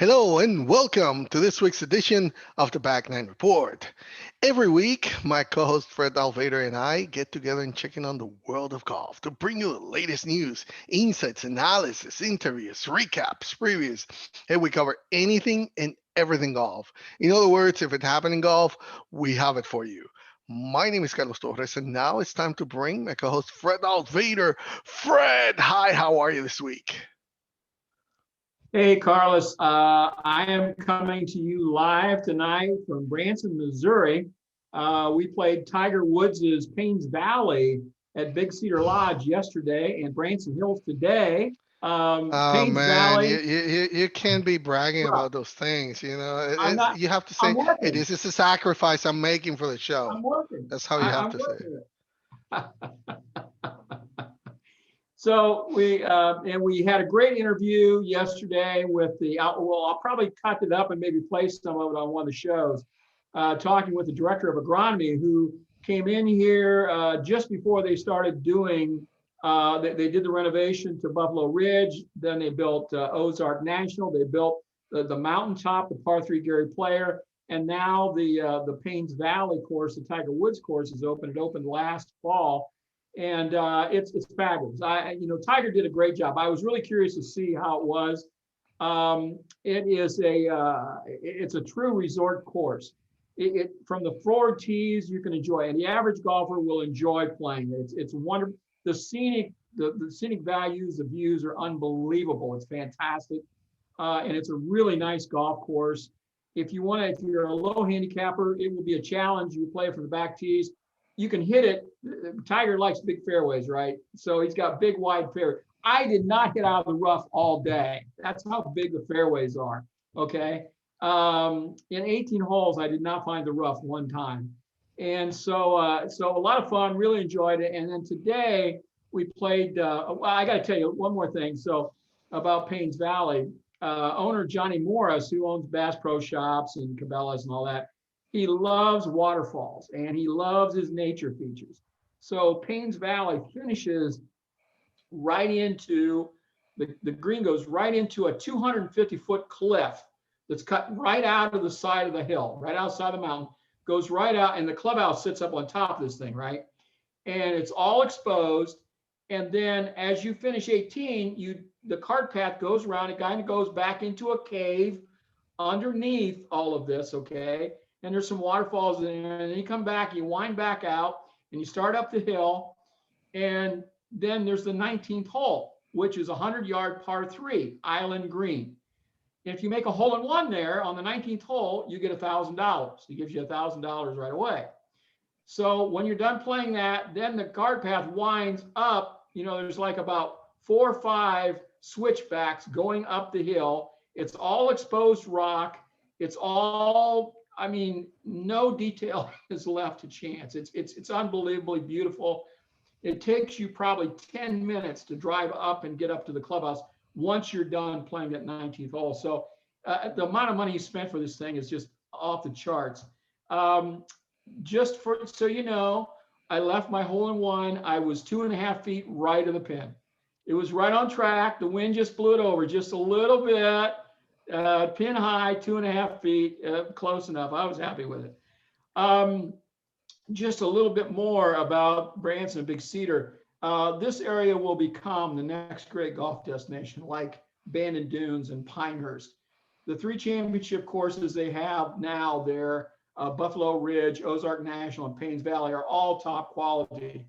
Hello and welcome to this week's edition of the Back Nine Report. Every week, my co-host Fred Altvater and I get together and check in on the world of golf to bring you the latest news, insights, analysis, interviews, recaps, previews, and we cover anything and everything golf. In other words, if it happened in golf, we have it for you. My name is Carlos Torres, and now it's time to bring my co-host Fred Altvater. Fred, hi, how are you this week? Hey, Carlos. I am coming to you live tonight from Branson, Missouri. We played Tiger Woods' Paynes Valley at Big Cedar Lodge yesterday and Branson Hills today. Oh Paynes man, you, Valley, you you you can't be bragging rough. about those things. I'm not, You have to I'm say, "Hey, working. this is a sacrifice I'm making for the show." I'm working. That's how you have I'm to say working it. So we had a great interview yesterday with well, I'll probably cut it up and maybe play some of it on one of the shows, talking with the director of agronomy who came in here just before they started doing, they did the renovation to Buffalo Ridge, then they built Ozark National, they built the mountaintop, the par three Gary Player, and now the Paynes Valley course, the Tiger Woods course is open. It opened last fall and it's fabulous. Tiger did a great job. I was really curious to see how it was. It's a true resort course. From the forward tees you can enjoy, and the average golfer will enjoy playing it. It's wonderful. The scenic values, the views are unbelievable. It's fantastic, and it's a really nice golf course. If you're a low handicapper, it will be a challenge. You play from the back tees. You can hit it. Tiger likes big fairways, right? So he's got big, wide fairways. I did not hit out of the rough all day. That's how big the fairways are. Okay. In 18 holes, I did not find the rough one time. And so a lot of fun, really enjoyed it. And then today we played, well, I got to tell you one more thing. So about Paynes Valley, owner Johnny Morris, who owns Bass Pro Shops and Cabela's and all that, he loves waterfalls and he loves his nature features. So Paynes Valley finishes right into the green goes right into a 250-foot cliff that's cut right out of the side of the hill, right outside the mountain, goes right out, and the clubhouse sits up on top of this thing, right? And it's all exposed. And then as you finish 18, the cart path goes around, it kind of goes back into a cave underneath all of this, okay? And there's some waterfalls in there, and then you come back, you wind back out, and you start up the hill, and then there's the 19th hole, which is a 100-yard par three, island green. If you make a hole in one there on the 19th hole, you get $1,000. It gives you $1,000 right away. So when you're done playing that, then the cart path winds up. There's like about 4 or 5 switchbacks going up the hill. It's all exposed rock. It's all, no detail is left to chance. It's unbelievably beautiful. It takes you probably 10 minutes to drive up and get up to the clubhouse once you're done playing that 19th hole. So the amount of money you spent for this thing is just off the charts. Just so you know, I left my hole in one. I was 2.5 feet right of the pin. It was right on track. The wind just blew it over just a little bit. Pin high, 2.5 feet, close enough. I was happy with it. Just a little bit more about Branson and Big Cedar. This area will become the next great golf destination, like Bandon Dunes and Pinehurst. The 3 championship courses they have now there, Buffalo Ridge, Ozark National, and Paynes Valley, are all top quality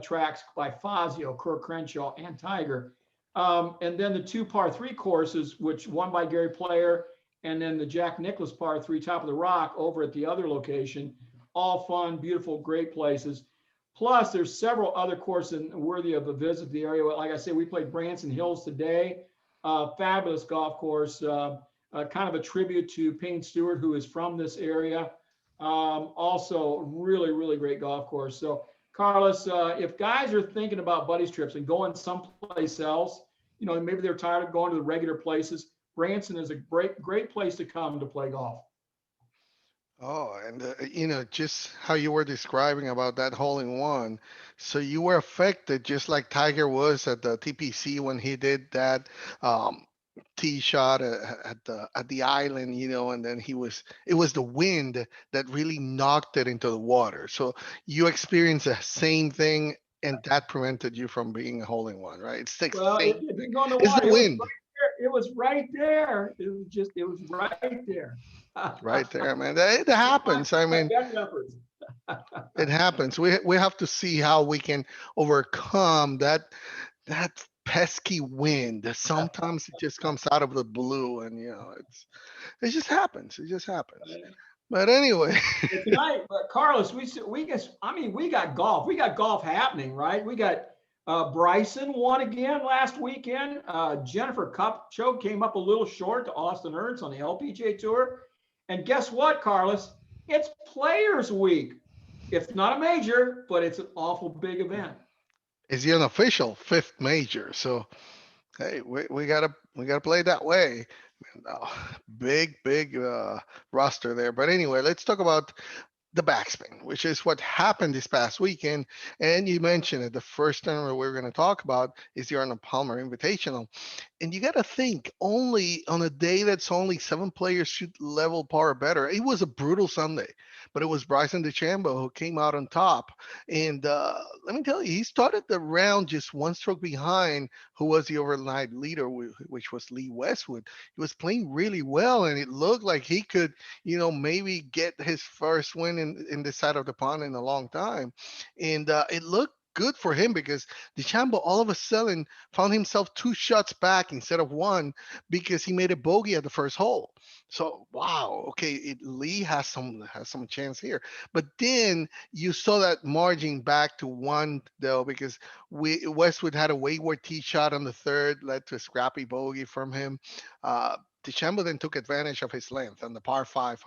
tracks by Fazio, Kerr Crenshaw, and Tiger. And then the 2 par 3 courses, which one by Gary Player, and then the Jack Nicklaus par 3 top of the rock over at the other location, all fun, beautiful, great places. Plus, there's several other courses worthy of a visit to the area. Like I said, we played Branson Hills today. Fabulous golf course, kind of a tribute to Payne Stewart, who is from this area. Also, really, really great golf course. So, Carlos, if guys are thinking about buddies trips and going someplace else, maybe they're tired of going to the regular places, Branson is a great place to come to play golf. Oh, and just how you were describing about that hole in one. So you were affected just like Tiger was at the TPC when he did that. tee shot at the island, and then it was the wind that really knocked it into the water. So you experienced the same thing, and that prevented you from being a hole in one, right? It's the Well, same. it didn't go in the It's the water. It was wind right there. It was right there. It was right there. right there, man. It happens. I My mean, best efforts. it happens. We have to see how we can overcome that pesky wind. Sometimes it just comes out of the blue, and it just happens. It just happens. But anyway, Well, tonight, Carlos, we got golf. We got golf happening, right? We got Bryson won again last weekend. Jennifer Kupcho came up a little short to Austin Ernst on the LPGA Tour. And guess what, Carlos? It's Players Week. It's not a major, but it's an awful big event. it's the unofficial fifth major, so hey, we gotta play that way. Big roster there. But anyway, let's talk about the backspin, which is what happened this past weekend. And you mentioned it. The first tournament we're going to talk about is the Arnold Palmer Invitational. And you got to think, only on a day that's only seven players shoot level par or better. It was a brutal Sunday, but it was Bryson DeChambeau who came out on top. And let me tell you, he started the round just one stroke behind who was the overnight leader, which was Lee Westwood. He was playing really well, and it looked like he could maybe get his first win in this side of the pond in a long time. And it looked good for him because DeChambeau all of a sudden found himself two shots back instead of one because he made a bogey at the first hole. So wow, okay, Lee has some chance here. But then you saw that margin back to one though because Westwood had a wayward tee shot on the third, led to a scrappy bogey from him. Uh, DeChambeau then took advantage of his length on the par five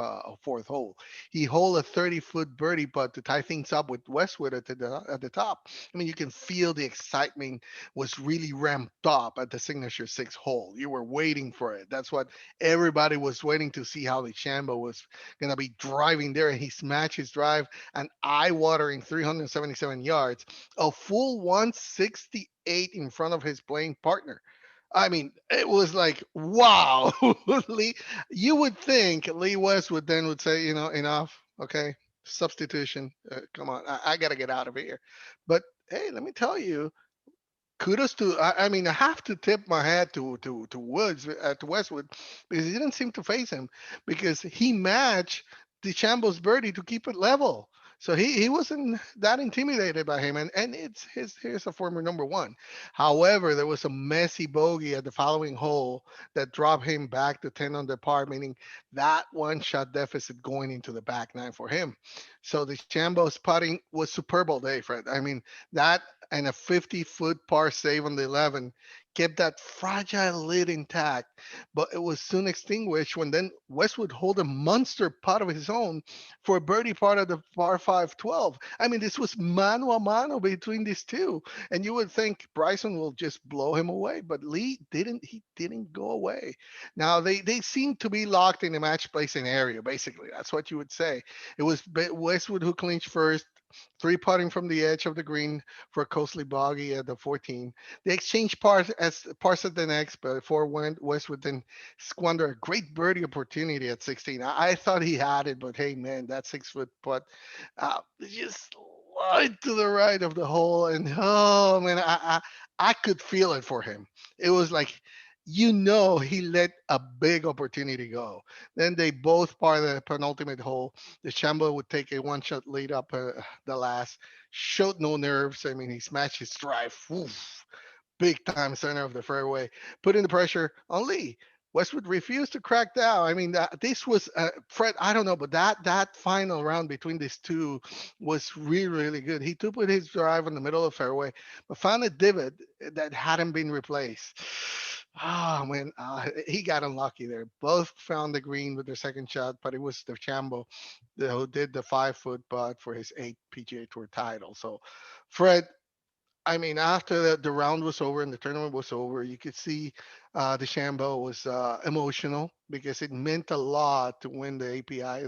fourth hole. He holed a 30-foot birdie putt to tie things up with Westwood at the top. I mean, you can feel the excitement was really ramped up at the signature six hole. You were waiting for it. That's what everybody was waiting to see how DeChambeau was going to be driving there. And he smashed his drive an eye-watering 377 yards, a full 168 in front of his playing partner. I mean, it was like, wow. Lee, you would think Lee Westwood then would say, enough, okay, substitution. Come on, I got to get out of here. But hey, let me tell you, kudos to. I mean, I have to tip my hat to Westwood because he didn't seem to face him because he matched DeChambeau's birdie to keep it level. So he wasn't that intimidated by him, and it's here's a former number one. However, there was a messy bogey at the following hole that dropped him back to 10 under par, meaning that one shot deficit going into the back nine for him. So the Chambo's putting was superb all day, Fred. I mean, that and a 50-foot par save on the 11 kept that fragile lead intact, but it was soon extinguished when then Westwood hold a monster putt of his own for a birdie part of the par 5 12. I mean, this was mano a mano between these two, and you would think Bryson will just blow him away, but Lee didn't. He didn't go away. Now they seem to be locked in a match play scenario. Basically, that's what you would say. It was Westwood who clinched first, three putting from the edge of the green for a costly bogey at the 14. They exchanged pars at the next, but before Westwood then squandered a great birdie opportunity at 16. I thought he had it, but hey, man, that 6 foot putt just slide to the right of the hole, and oh man, I could feel it for him. It was like he let a big opportunity go. Then they both par the penultimate hole. The Shambo would take a one-shot lead up the last. Showed no nerves. I mean, he smashed his drive. Oof, big time center of the fairway, putting the pressure on Lee. Westwood refused to crack down. I mean, this was Fred. I don't know, but that final round between these two was really really good. He took with his drive in the middle of the fairway, but found a divot that hadn't been replaced. Oh man, he got unlucky there. Both found the green with their second shot, but it was the Chambo who did the 5 foot putt for his eighth PGA Tour title. So, Fred, I mean, after the round was over and the tournament was over, you could see DeChambeau was emotional because it meant a lot to win the API,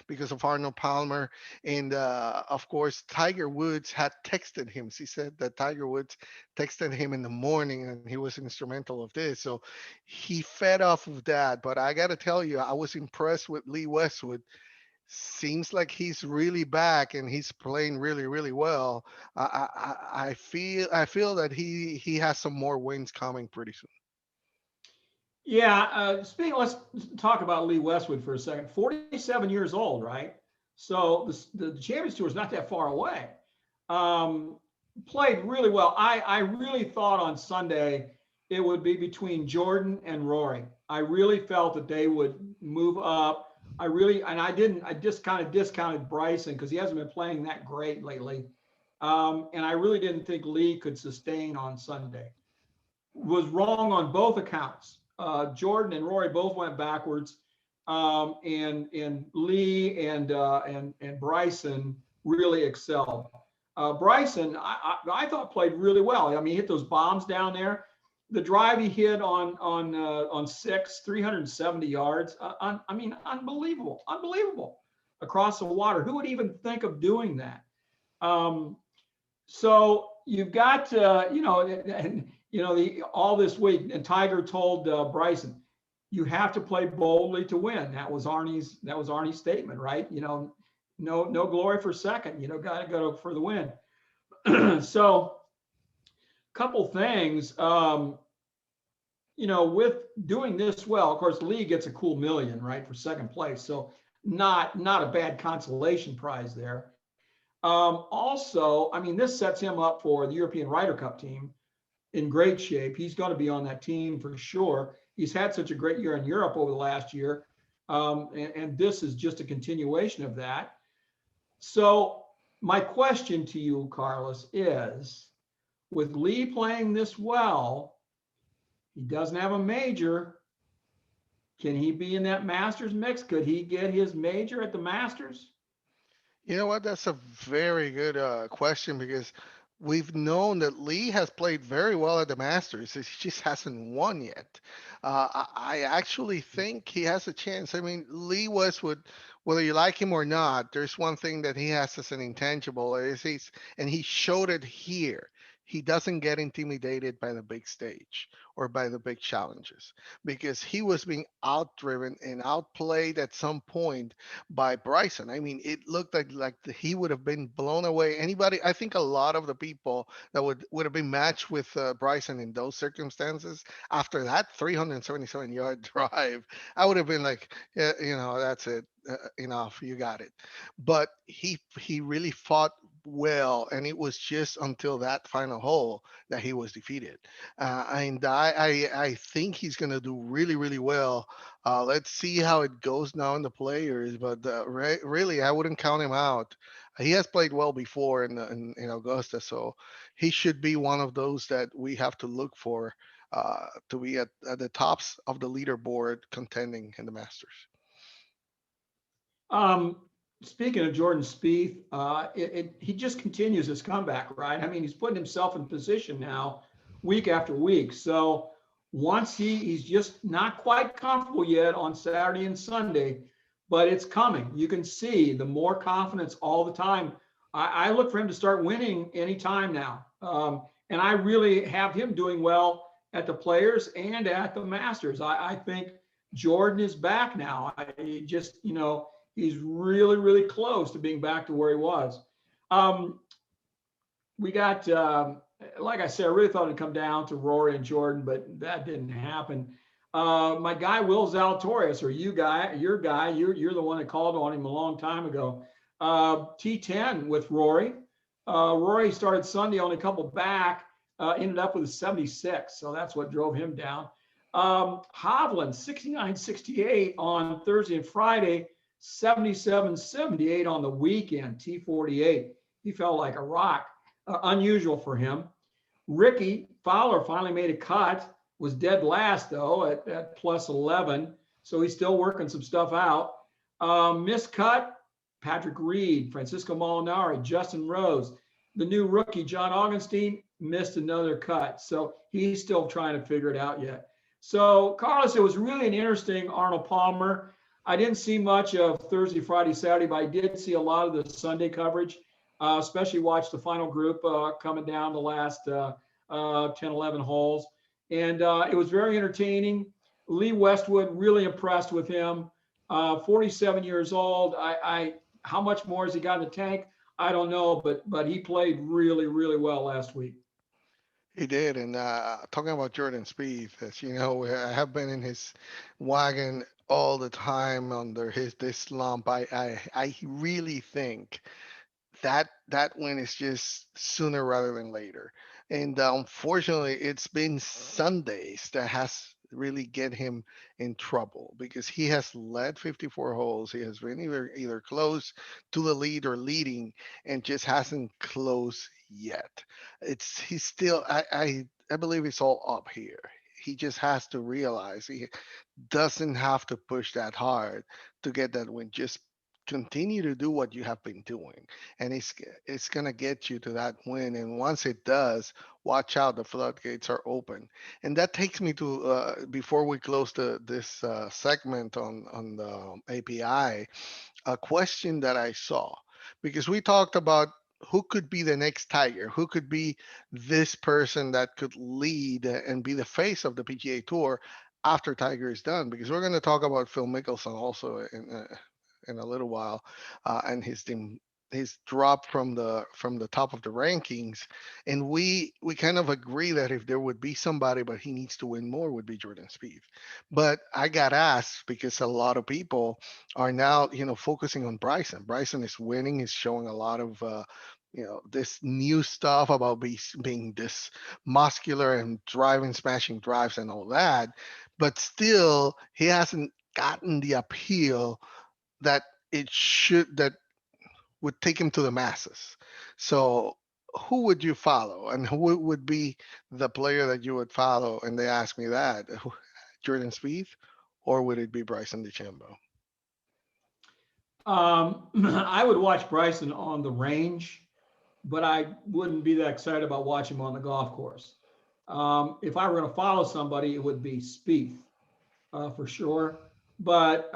because of Arnold Palmer. And of course, Tiger Woods had texted him. He said that Tiger Woods texted him in the morning and he was instrumental of this. So he fed off of that. But I got to tell you, I was impressed with Lee Westwood. Seems like he's really back and he's playing really, really well. I feel that he has some more wins coming pretty soon. Yeah, let's talk about Lee Westwood for a second. 47 years old, right? So the Champions Tour is not that far away. Um, Played really well. I really thought on Sunday it would be between Jordan and Rory. I really felt that they would move up. I just kind of discounted Bryson because he hasn't been playing that great lately. And I really didn't think Lee could sustain on Sunday. Was wrong on both accounts. Jordan and Rory both went backwards, and Lee and Bryson really excelled. Bryson, I thought played really well. I mean, he hit those bombs down there. The drive he hit on six, 370 yards. I mean, unbelievable across the water. Who would even think of doing that? Um, so you've got and all this week, and Tiger told Bryson, "You have to play boldly to win." That was Arnie's statement, right? No glory for second. Got to go for the win. So, couple things. With doing this well, of course, Lee gets a cool million, right, for second place. So not a bad consolation prize there. Also, I mean, this sets him up for the European Ryder Cup team in great shape. He's going to be on that team for sure. He's had such a great year in Europe over the last year. And this is just a continuation of that. So my question to you, Carlos, is with Lee playing this well, he doesn't have a major. Can he be in that Masters mix? Could he get his major at the Masters? You know what? That's a very good question because we've known that Lee has played very well at the Masters. He just hasn't won yet. I actually think he has a chance. I mean, Lee Westwood, whether you like him or not, there's one thing that he has as an intangible and he showed it here. He doesn't get intimidated by the big stage or by the big challenges because he was being outdriven and outplayed at some point by Bryson. I mean, it looked like he would have been blown away. Anybody, I think a lot of the people that would have been matched with Bryson in those circumstances after that 377-yard drive, I would have been like, yeah, that's it, enough, you got it. But he really fought well, and it was just until that final hole that he was defeated. And I think he's gonna do really, really well. Let's see how it goes now in the players, but really, I wouldn't count him out. He has played well before in Augusta, so he should be one of those that we have to look for to be at the tops of the leaderboard contending in the Masters. Um, Speaking of Jordan Spieth, he just continues his comeback, right? I mean, he's putting himself in position now, week after week. So once he's just not quite comfortable yet on Saturday and Sunday, but it's coming. You can see the more confidence all the time. I look for him to start winning anytime now, and I really have him doing well at the Players and at the Masters. I think Jordan is back now. He's really, really close to being back to where he was. We got, like I said, I really thought it'd come down to Rory and Jordan, but that didn't happen. My guy, Will Zalatoris, or your guy, you're the one that called on him a long time ago. T10 with Rory. Rory started Sunday on a couple back, ended up with a 76. So that's what drove him down. Hovland, 69-68 on Thursday and Friday. 77-78 on the weekend, T48. He felt like a rock, unusual for him. Ricky Fowler finally made a cut, was dead last though at plus 11. So he's still working some stuff out. Missed cut, Patrick Reed, Francisco Molinari, Justin Rose. the new rookie, John Augenstein, missed another cut. So he's still trying to figure it out yet. So, Carlos, it was really an interesting Arnold Palmer. I didn't see much of Thursday, Friday, Saturday, but I did see a lot of the Sunday coverage, especially watch the final group coming down the last 10, 11 holes. And it was very entertaining. Lee Westwood, really impressed with him. 47 years old. How much more has he got in the tank? I don't know, but he played really, really well last week. He did, and talking about Jordan Spieth, as you know, I have been in his wagon all the time under his this slump. I really think that win is just sooner rather than later. And unfortunately, it's been Sundays that has really get him in trouble because he has led 54 holes. He has been either close to the lead or leading and just hasn't closed yet. It's he's still I believe it's all up here. He just has to realize he doesn't have to push that hard to get that win. Just continue to do what you have been doing, and it's gonna get you to that win. And once it does, watch out, the floodgates are open. And that takes me to before we close this segment on the API, a question that I saw, because we talked about who could be the next Tiger, who could be this person that could lead and be the face of the PGA Tour after Tiger is done. Because we're going to talk about Phil Mickelson also in a little while, and his drop from the top of the rankings. And we kind of agree that if there would be somebody, but he needs to win more, would be Jordan Spieth. But I got asked because a lot of people are now, focusing on Bryson. Bryson is winning, is showing a lot of, this new stuff about being this muscular and driving, smashing drives and all that. But still, he hasn't gotten the appeal that that would take him to the masses. So who would you follow, and who would be the player that you would follow? And they asked me that, Jordan Spieth, or would it be Bryson DeChambeau? I would watch Bryson on the range, but I wouldn't be that excited about watching him on the golf course. If I were going to follow somebody, it would be Spieth for sure. But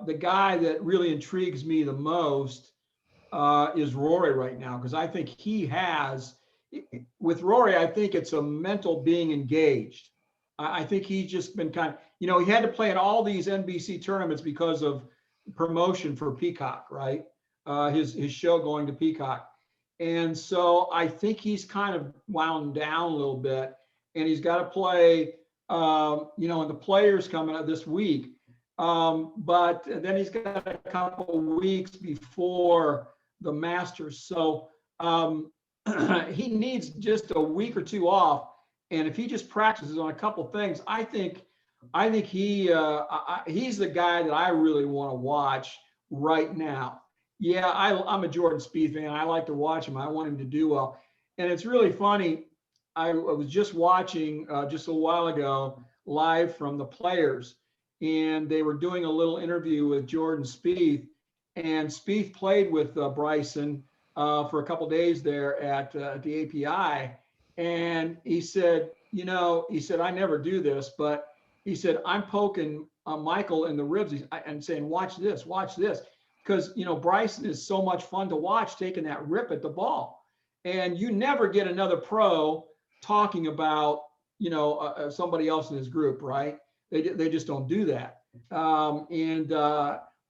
the guy that really intrigues me the most is Rory right now, because I think he has, with Rory, I think it's a mental being engaged. I think he's just been he had to play in all these NBC tournaments because of promotion for Peacock, right? His show going to Peacock. And so I think he's kind of wound down a little bit, and he's got to play, and the players coming up this week. But then he's got a couple weeks before the Masters. So he needs just a week or two off. And if he just practices on a couple things, I think he's the guy that I really want to watch right now. Yeah, I'm a Jordan Spieth fan. I like to watch him. I want him to do well. And it's really funny. I was just watching just a while ago live from the Players, and they were doing a little interview with Jordan Spieth. And Spieth played with Bryson for a couple days there at the API. And he said, I never do this, but he said, I'm poking Michael in the ribs and saying, watch this. Because, Bryson is so much fun to watch taking that rip at the ball. And you never get another pro talking about, somebody else in his group, right? They just don't do that.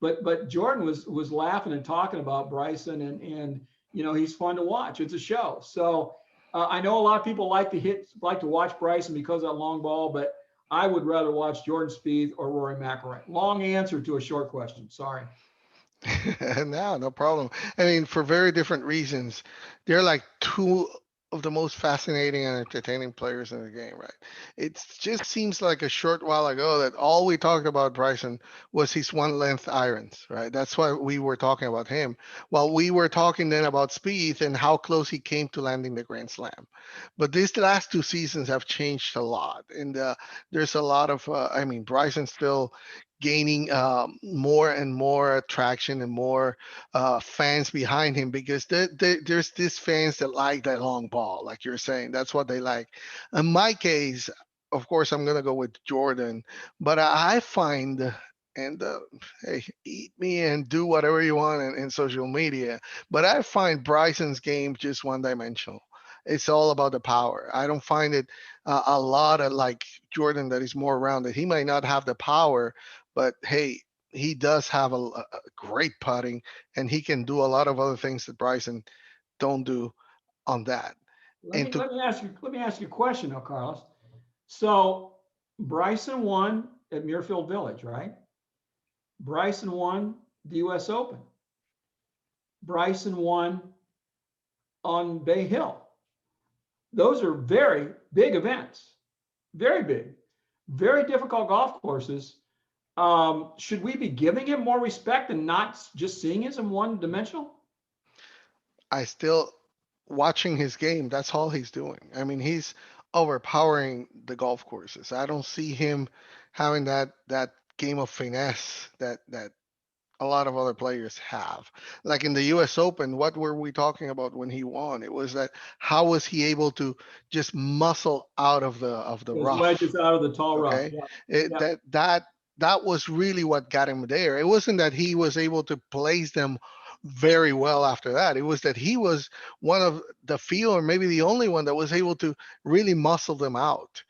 But Jordan was laughing and talking about Bryson, and he's fun to watch. It's a show. So I know a lot of people like to watch Bryson because of that long ball, but I would rather watch Jordan Spieth or Rory McIlroy. Long answer to a short question. Sorry. No problem. I mean, for very different reasons. They're like two of the most fascinating and entertaining players in the game, right? It just seems like a short while ago that all we talked about Bryson was his one length irons, right? That's why we were talking about him. While we were talking then about Spieth and how close he came to landing the Grand Slam. But these last two seasons have changed a lot. And there's a lot of, Bryson still gaining more and more attraction and more fans behind him because there's these fans that like that long ball, like you're saying. That's what they like. In my case, of course, I'm gonna go with Jordan, but I find and hey, eat me and do whatever you want in social media. But I find Bryson's game just one dimensional. It's all about the power. I don't find it a lot of like Jordan that is more rounded. He might not have the power, but hey, he does have a great putting, and he can do a lot of other things that Bryson don't do on that. Let And me to ask you a question now, Carlos. So Bryson won at Muirfield Village, right? Bryson won the U.S. Open. Bryson won on Bay Hill. Those are very big events, very big, very difficult golf courses. Should we be giving him more respect and not just seeing him as one dimensional? I still watching his game. That's all he's doing. I mean, he's overpowering the golf courses. I don't see him having that game of finesse that a lot of other players have. Like in the U.S. Open, what were we talking about when he won? It was that how was he able to just muscle out of the Those rough? wedges out of the tall rough. Okay, Yeah, it, yeah. that was really what got him there. It wasn't that he was able to place them very well after that. It was that he was one of the few, or maybe the only one that was able to really muscle them out.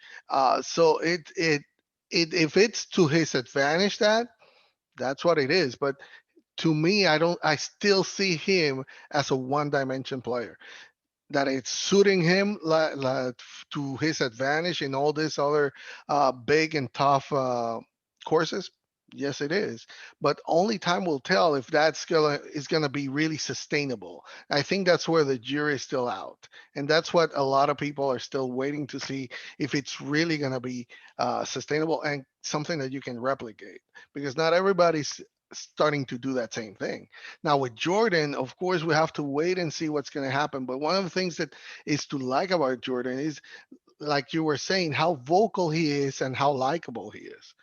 So if it's to his advantage, that's what it is. But to me, I still see him as a one dimension player that it's suiting him to his advantage in all these other big and tough courses. Yes, it is. But only time will tell if that's gonna is gonna be really sustainable. I think that's where the jury is still out, and that's what a lot of people are still waiting to see if it's really gonna be sustainable and something that you can replicate. Because not everybody's starting to do that same thing. Now with Jordan, of course, we have to wait and see what's going to happen. But one of the things that is to like about Jordan is, like you were saying, how vocal he is and how likable he is.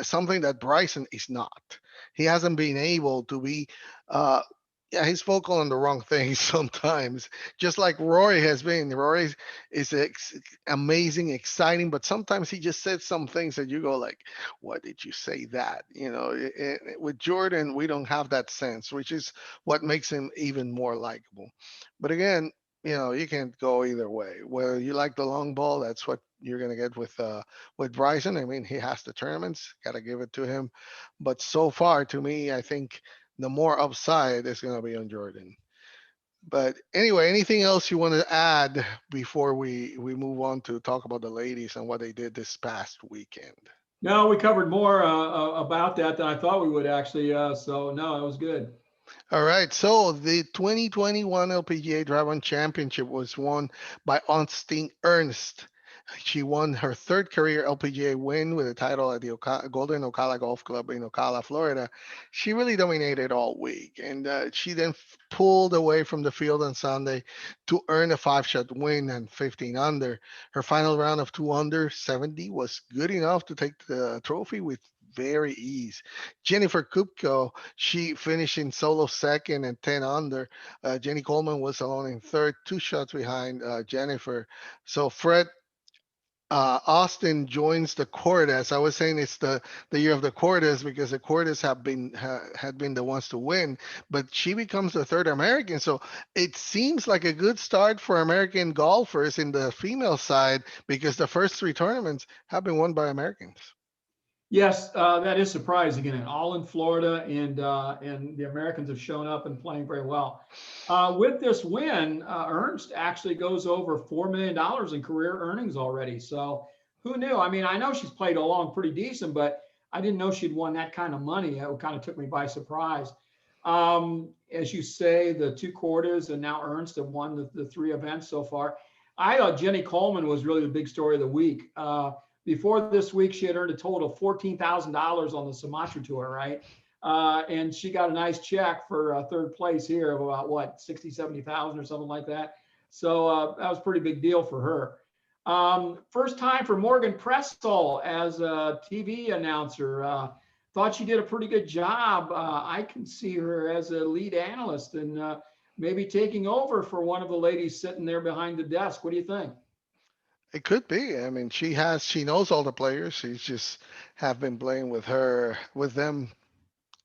Something that Bryson is not. He hasn't been able to be. Yeah, he's vocal on the wrong things sometimes, just like Rory has been. Rory is amazing, exciting, but sometimes he just says some things that you go like, "Why did you say that?" With Jordan, we don't have that sense, which is what makes him even more likable. But again, you can't go either way. Whether you like the long ball, that's what you're gonna get with Bryson. I mean, he has the tournaments, gotta give it to him. But so far, to me, I think the more upside is gonna be on Jordan. But anyway, anything else you want to add before we move on to talk about the ladies and what they did this past weekend? No, we covered more about that than I thought we would actually. So no, it was good. All right, so the 2021 LPGA Drive-On Championship was won by Austin Ernst. She won her third career LPGA win with a title at the Golden Ocala Golf Club in Ocala, Florida. She really dominated all week, and she then pulled away from the field on Sunday to earn a five-shot win and 15 under. Her final round of 2 under 70 was good enough to take the trophy with very ease. Jennifer Kupko, she finished in solo second and 10 under. Jenny Coleman was alone in third, 2 shots behind Jennifer. So Fred Austin joins the Cordes. I was saying it's the year of the Cordes because the Cordes had been the ones to win, but she becomes the third American. So it seems like a good start for American golfers in the female side because the first 3 tournaments have been won by Americans. Yes, that is surprising, and all in Florida, and the Americans have shown up and playing very well. With this win, Ernst actually goes over $4 million in career earnings already. So who knew? I mean, I know she's played along pretty decent, but I didn't know she'd won that kind of money. It kind of took me by surprise. As you say, the 2 quarters and now Ernst have won the 3 events so far. I thought Jenny Coleman was really the big story of the week. Before this week, she had earned a total of $14,000 on the Sumatra Tour, right? And she got a nice check for third place here of about what, 60, 70,000 or something like that. So that was a pretty big deal for her. First time for Morgan Pressel as a TV announcer. Thought thought she did a pretty good job. I can see her as a lead analyst and maybe taking over for one of the ladies sitting there behind the desk. What do you think? It could be. I mean, she knows all the players. She's just have been playing with them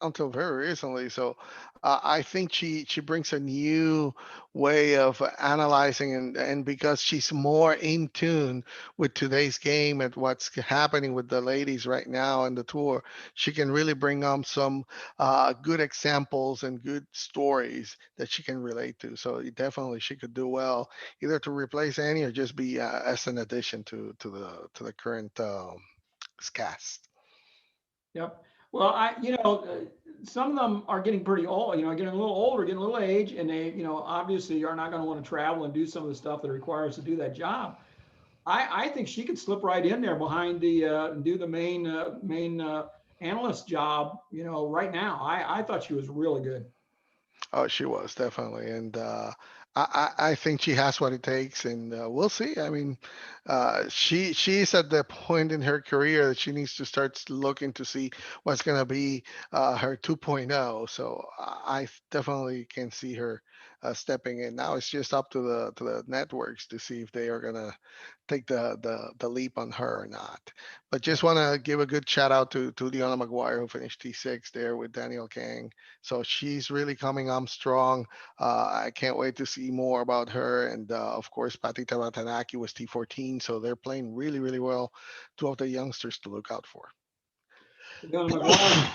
until very recently. So I think she brings a new way of analyzing, and because she's more in tune with today's game and what's happening with the ladies right now in the tour, she can really bring up some good examples and good stories that she can relate to. So definitely she could do well either to replace Annie or just be as an addition to the current cast. Yep. Well, some of them are getting pretty old, getting a little older, getting a little age, and they, obviously are not going to want to travel and do some of the stuff that it requires to do that job. I think she could slip right in there behind and do the main analyst job, right now. I thought she was really good. Oh, she was definitely, and I think she has what it takes, and we'll see. I mean, she's at the point in her career that she needs to start looking to see what's going to be her 2.0. So I definitely can see her stepping in. Now it's just up to the networks to see if they are going to take the leap on her or not. But Yeah. just want to give a good shout out to Deanna McGuire who finished T6 there with Daniel Kang. So she's really coming on strong. I can't wait to see more about her. And of course, Patty Tawatanaki was T14. So they're playing really, really well. Two of the youngsters to look out for. Leona McGuire.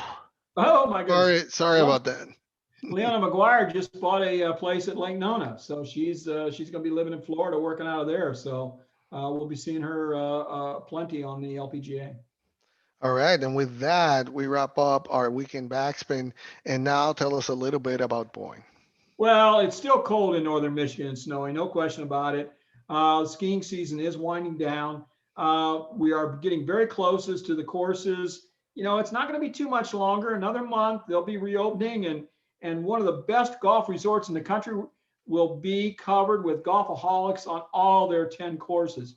Oh my goodness. Sorry Le- about that. Leona McGuire just bought a place at Lake Nona, so she's going to be living in Florida, working out of there. So we'll be seeing her plenty on the LPGA. All right. And with that, we wrap up our weekend backspin. And now tell us a little bit about Boeing. Well, it's still cold in northern Michigan and snowy, no question about it. Skiing season is winding down. We are getting very close as to the courses. It's not going to be too much longer. Another month, they'll be reopening, and one of the best golf resorts in the country will be covered with golfaholics on all their 10 courses.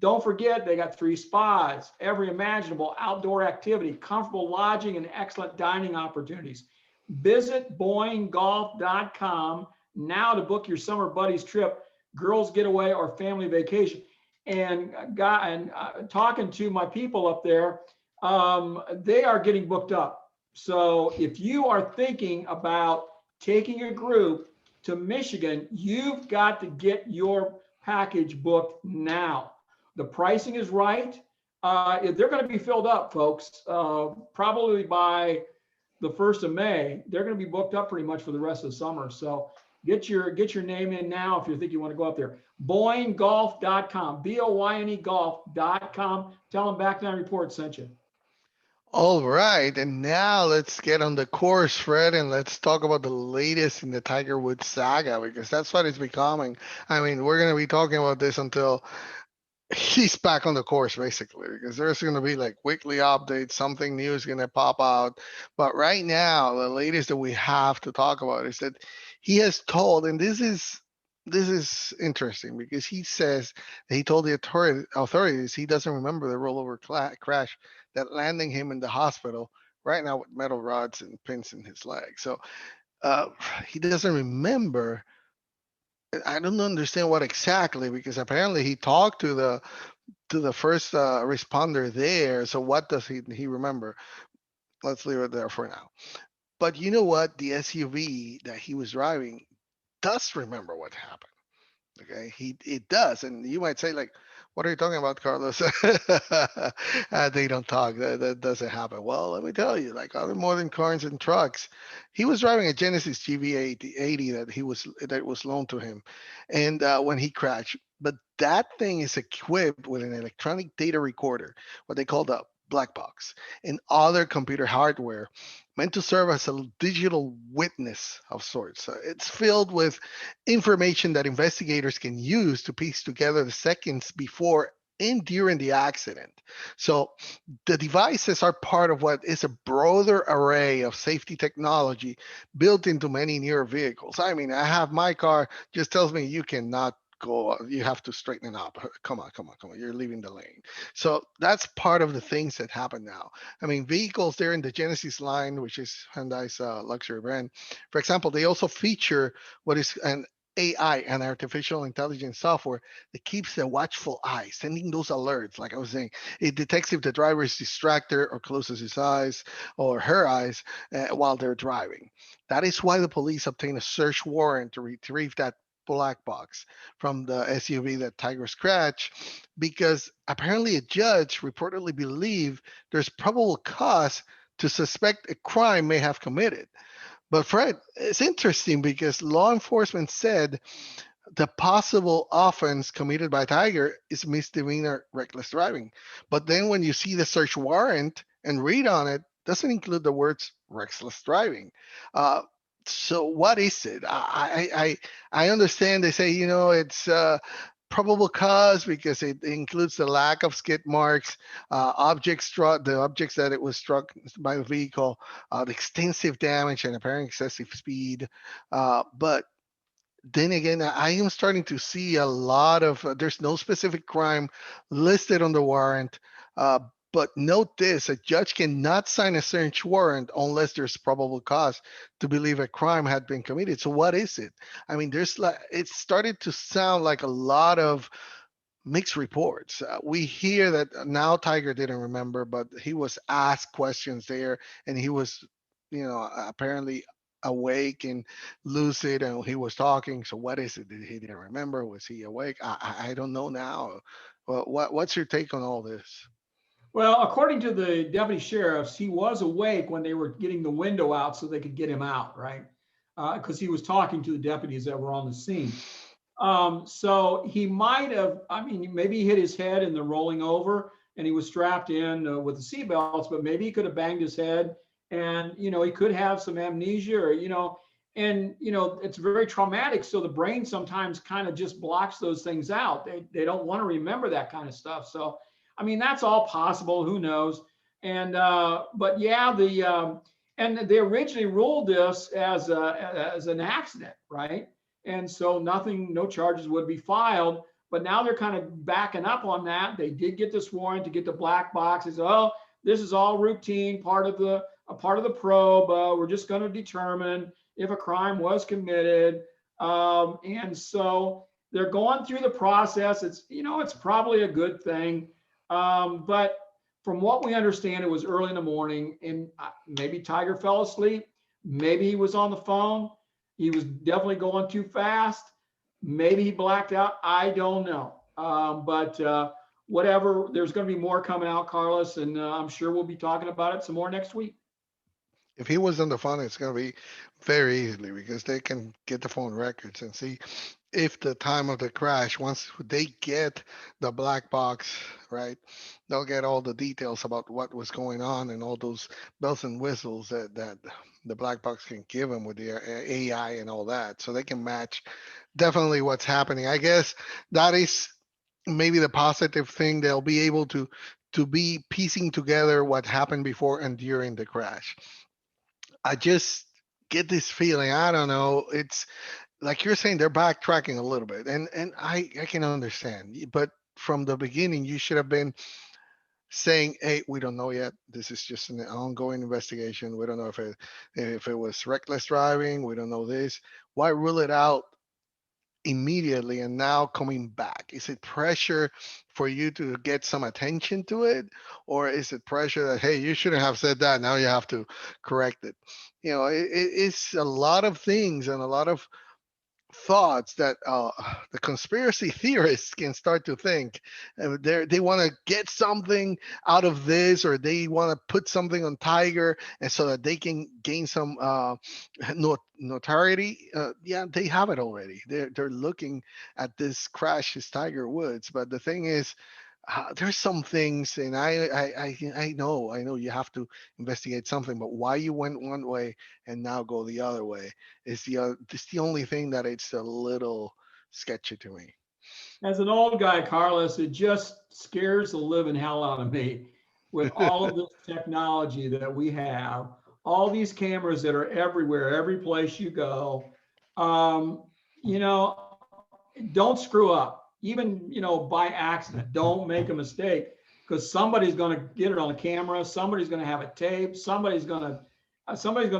Don't forget, they got 3 spas, every imaginable outdoor activity, comfortable lodging, and excellent dining opportunities. Visit BoyneGolf.com now to book your summer buddies trip, girls getaway, or family vacation. And talking to my people up there, they are getting booked up. So if you are thinking about taking a group to Michigan, you've got to get your package booked now. The pricing is right. They're going to be filled up, folks, probably by the 1st of May. They're going to be booked up pretty much for the rest of the summer. So get your name in now if you think you want to go up there. BoyneGolf.com, BOYNE golf.com. Tell them Back Nine Report sent you. All right, and now let's get on the course, Fred, and let's talk about the latest in the Tiger Woods saga because that's what it's becoming. I mean, we're going to be talking about this until he's back on the course, basically, because there's going to be like weekly updates, something new is going to pop out. But right now, the latest that we have to talk about is that he has told, and this is interesting because he says that he told the authorities he doesn't remember the rollover crash that landing him in the hospital right now with metal rods and pins in his leg. So uh, he doesn't remember. I don't understand what exactly because apparently he talked to the first responder there. So what does he remember? Let's leave it there for now. But you know what? The SUV that he was driving does remember what happened. Okay, it does, and you might say like, "What are you talking about, Carlos?" They don't talk. That doesn't happen. Well, let me tell you, like other modern cars and trucks, he was driving a Genesis GV80 that was loaned to him, and when he crashed, but that thing is equipped with an electronic data recorder, what they call the black box, and other computer hardware meant to serve as a digital witness of sorts. It's filled with information that investigators can use to piece together the seconds before and during the accident. So the devices are part of what is a broader array of safety technology built into many newer vehicles. I mean, I have my car just tells me you cannot go, you have to straighten up. Come on, come on, come on. You're leaving the lane. So that's part of the things that happen now. I mean, vehicles there in the Genesis line, which is Hyundai's luxury brand, for example, they also feature what is an AI and artificial intelligence software that keeps a watchful eye, sending those alerts. Like I was saying, it detects if the driver is distracted or closes his eyes or her eyes while they're driving. That is why the police obtained a search warrant to retrieve that black box from the SUV that Tiger scratched, because apparently a judge reportedly believed there's probable cause to suspect a crime may have committed. But Fred, it's interesting because law enforcement said the possible offense committed by Tiger is misdemeanor reckless driving. But then when you see the search warrant and read on it, doesn't include the words reckless driving. Uh, so what is it? I understand they say, it's probable cause because it includes the lack of skid marks, objects struck, the objects that it was struck by the vehicle, the extensive damage and apparent excessive speed. But then again, I am starting to see a lot of, there's no specific crime listed on the warrant. Uh, but note this, a judge cannot sign a search warrant unless there's probable cause to believe a crime had been committed. So what is it? I mean, there's like, it started to sound like a lot of mixed reports. We hear that now Tiger didn't remember, but he was asked questions there, and he was, apparently awake and lucid, and he was talking. So what is it? Did he didn't remember? Was he awake? I don't know now. Well, what's your take on all this? Well, according to the deputy sheriffs, he was awake when they were getting the window out so they could get him out, right? Because he was talking to the deputies that were on the scene. So he might have, I mean, maybe he hit his head in the rolling over and he was strapped in with the seatbelts, but maybe he could have banged his head and, he could have some amnesia or, and, it's very traumatic. So the brain sometimes kind of just blocks those things out. They don't want to remember that kind of stuff. So, I mean, that's all possible. Who knows? And, but yeah, and they originally ruled this as an accident, right? And so nothing, no charges would be filed. But now they're kind of backing up on that. They did get this warrant to get the black box. They said, oh, this is all routine, part of the probe. We're just going to determine if a crime was committed. And so they're going through the process. It's probably a good thing. But from what we understand, it was early in the morning, and maybe Tiger fell asleep. Maybe he was on the phone. He was definitely going too fast. Maybe he blacked out. I don't know. But whatever, there's going to be more coming out, Carlos, and I'm sure we'll be talking about it some more next week. If he was on the phone, it's going to be very easily because they can get the phone records and see if the time of the crash, once they get the black box, right, they'll get all the details about what was going on and all those bells and whistles that the black box can give them with the AI and all that. So they can match definitely what's happening. I guess that is maybe the positive thing. They'll be able to be piecing together what happened before and during the crash. I just get this feeling. I don't know. It's like you're saying they're backtracking a little bit, and I can understand. But from the beginning, you should have been saying, "Hey, we don't know yet. This is just an ongoing investigation. We don't know if it was reckless driving. We don't know this. Why rule it out immediately and now coming back? Is it pressure for you to get some attention to it, or is it pressure that, hey, you shouldn't have said that, now you have to correct it? It's a lot of things and a lot of thoughts that the conspiracy theorists can start to think. They want to get something out of this, or they want to put something on Tiger, and so that they can gain some notoriety. Yeah, they have it already. They're looking at this crash as Tiger Woods, but the thing is, there's some things, and I know you have to investigate something, but why you went one way and now go the other way is it's the only thing that it's a little sketchy to me. As an old guy, Carlos, it just scares the living hell out of me with all of this technology that we have, all these cameras that are everywhere, every place you go. Um, you know, don't screw up, even, by accident. Don't make a mistake, because somebody's going to get it on camera. Somebody's going to have it taped. Somebody's going to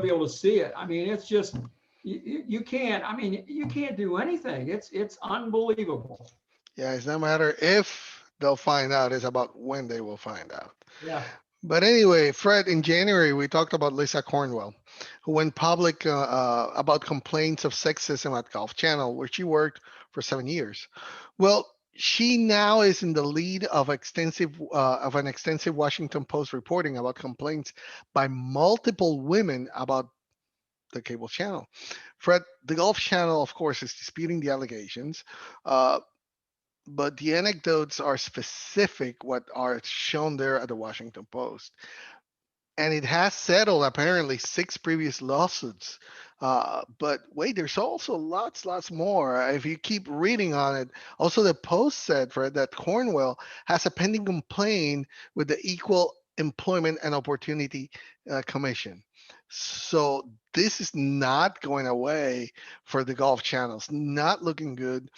be able to see it. I mean, it's just, you can't, I mean, you can't do anything. It's unbelievable. Yeah, it's no matter if they'll find out, it's about when they will find out. Yeah. But anyway, Fred, in January, we talked about Lisa Cornwell, who went public about complaints of sexism at Golf Channel, where she worked for 7 years. Well, she now is in the lead of an extensive Washington Post reporting about complaints by multiple women about the cable channel. Fred, the Golf Channel, of course, is disputing the allegations. Uh, but the anecdotes are specific what are shown there at the Washington Post, and it has settled apparently six previous lawsuits. But wait, there's also lots more. If you keep reading on it, also the Post said, Fred, that Cornwell has a pending complaint with the Equal Employment and Opportunity Commission. So this is not going away for the Golf Channels. Not looking good.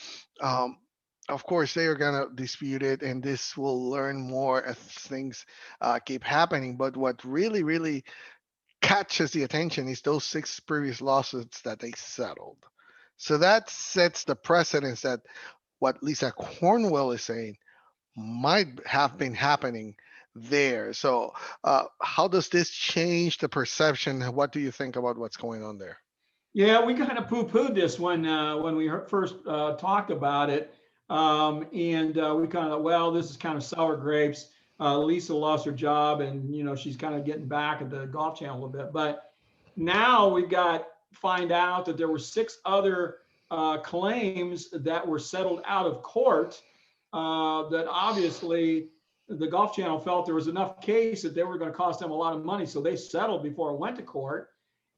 Um, of course, they are going to dispute it, and this will learn more as things keep happening. But what really catches the attention is those six previous lawsuits that they settled. So that sets the precedence that what Lisa Cornwell is saying might have been happening there. So, how does this change the perception? What do you think about what's going on there? Yeah, we kind of poo-pooed this when we first talked about it, and we kind of, well, this is kind of sour grapes. Lisa lost her job, and she's kind of getting back at the Golf Channel a little bit. But now we've got find out that there were six other claims that were settled out of court. That obviously the Golf Channel felt there was enough case that they were going to cost them a lot of money, so they settled before it went to court.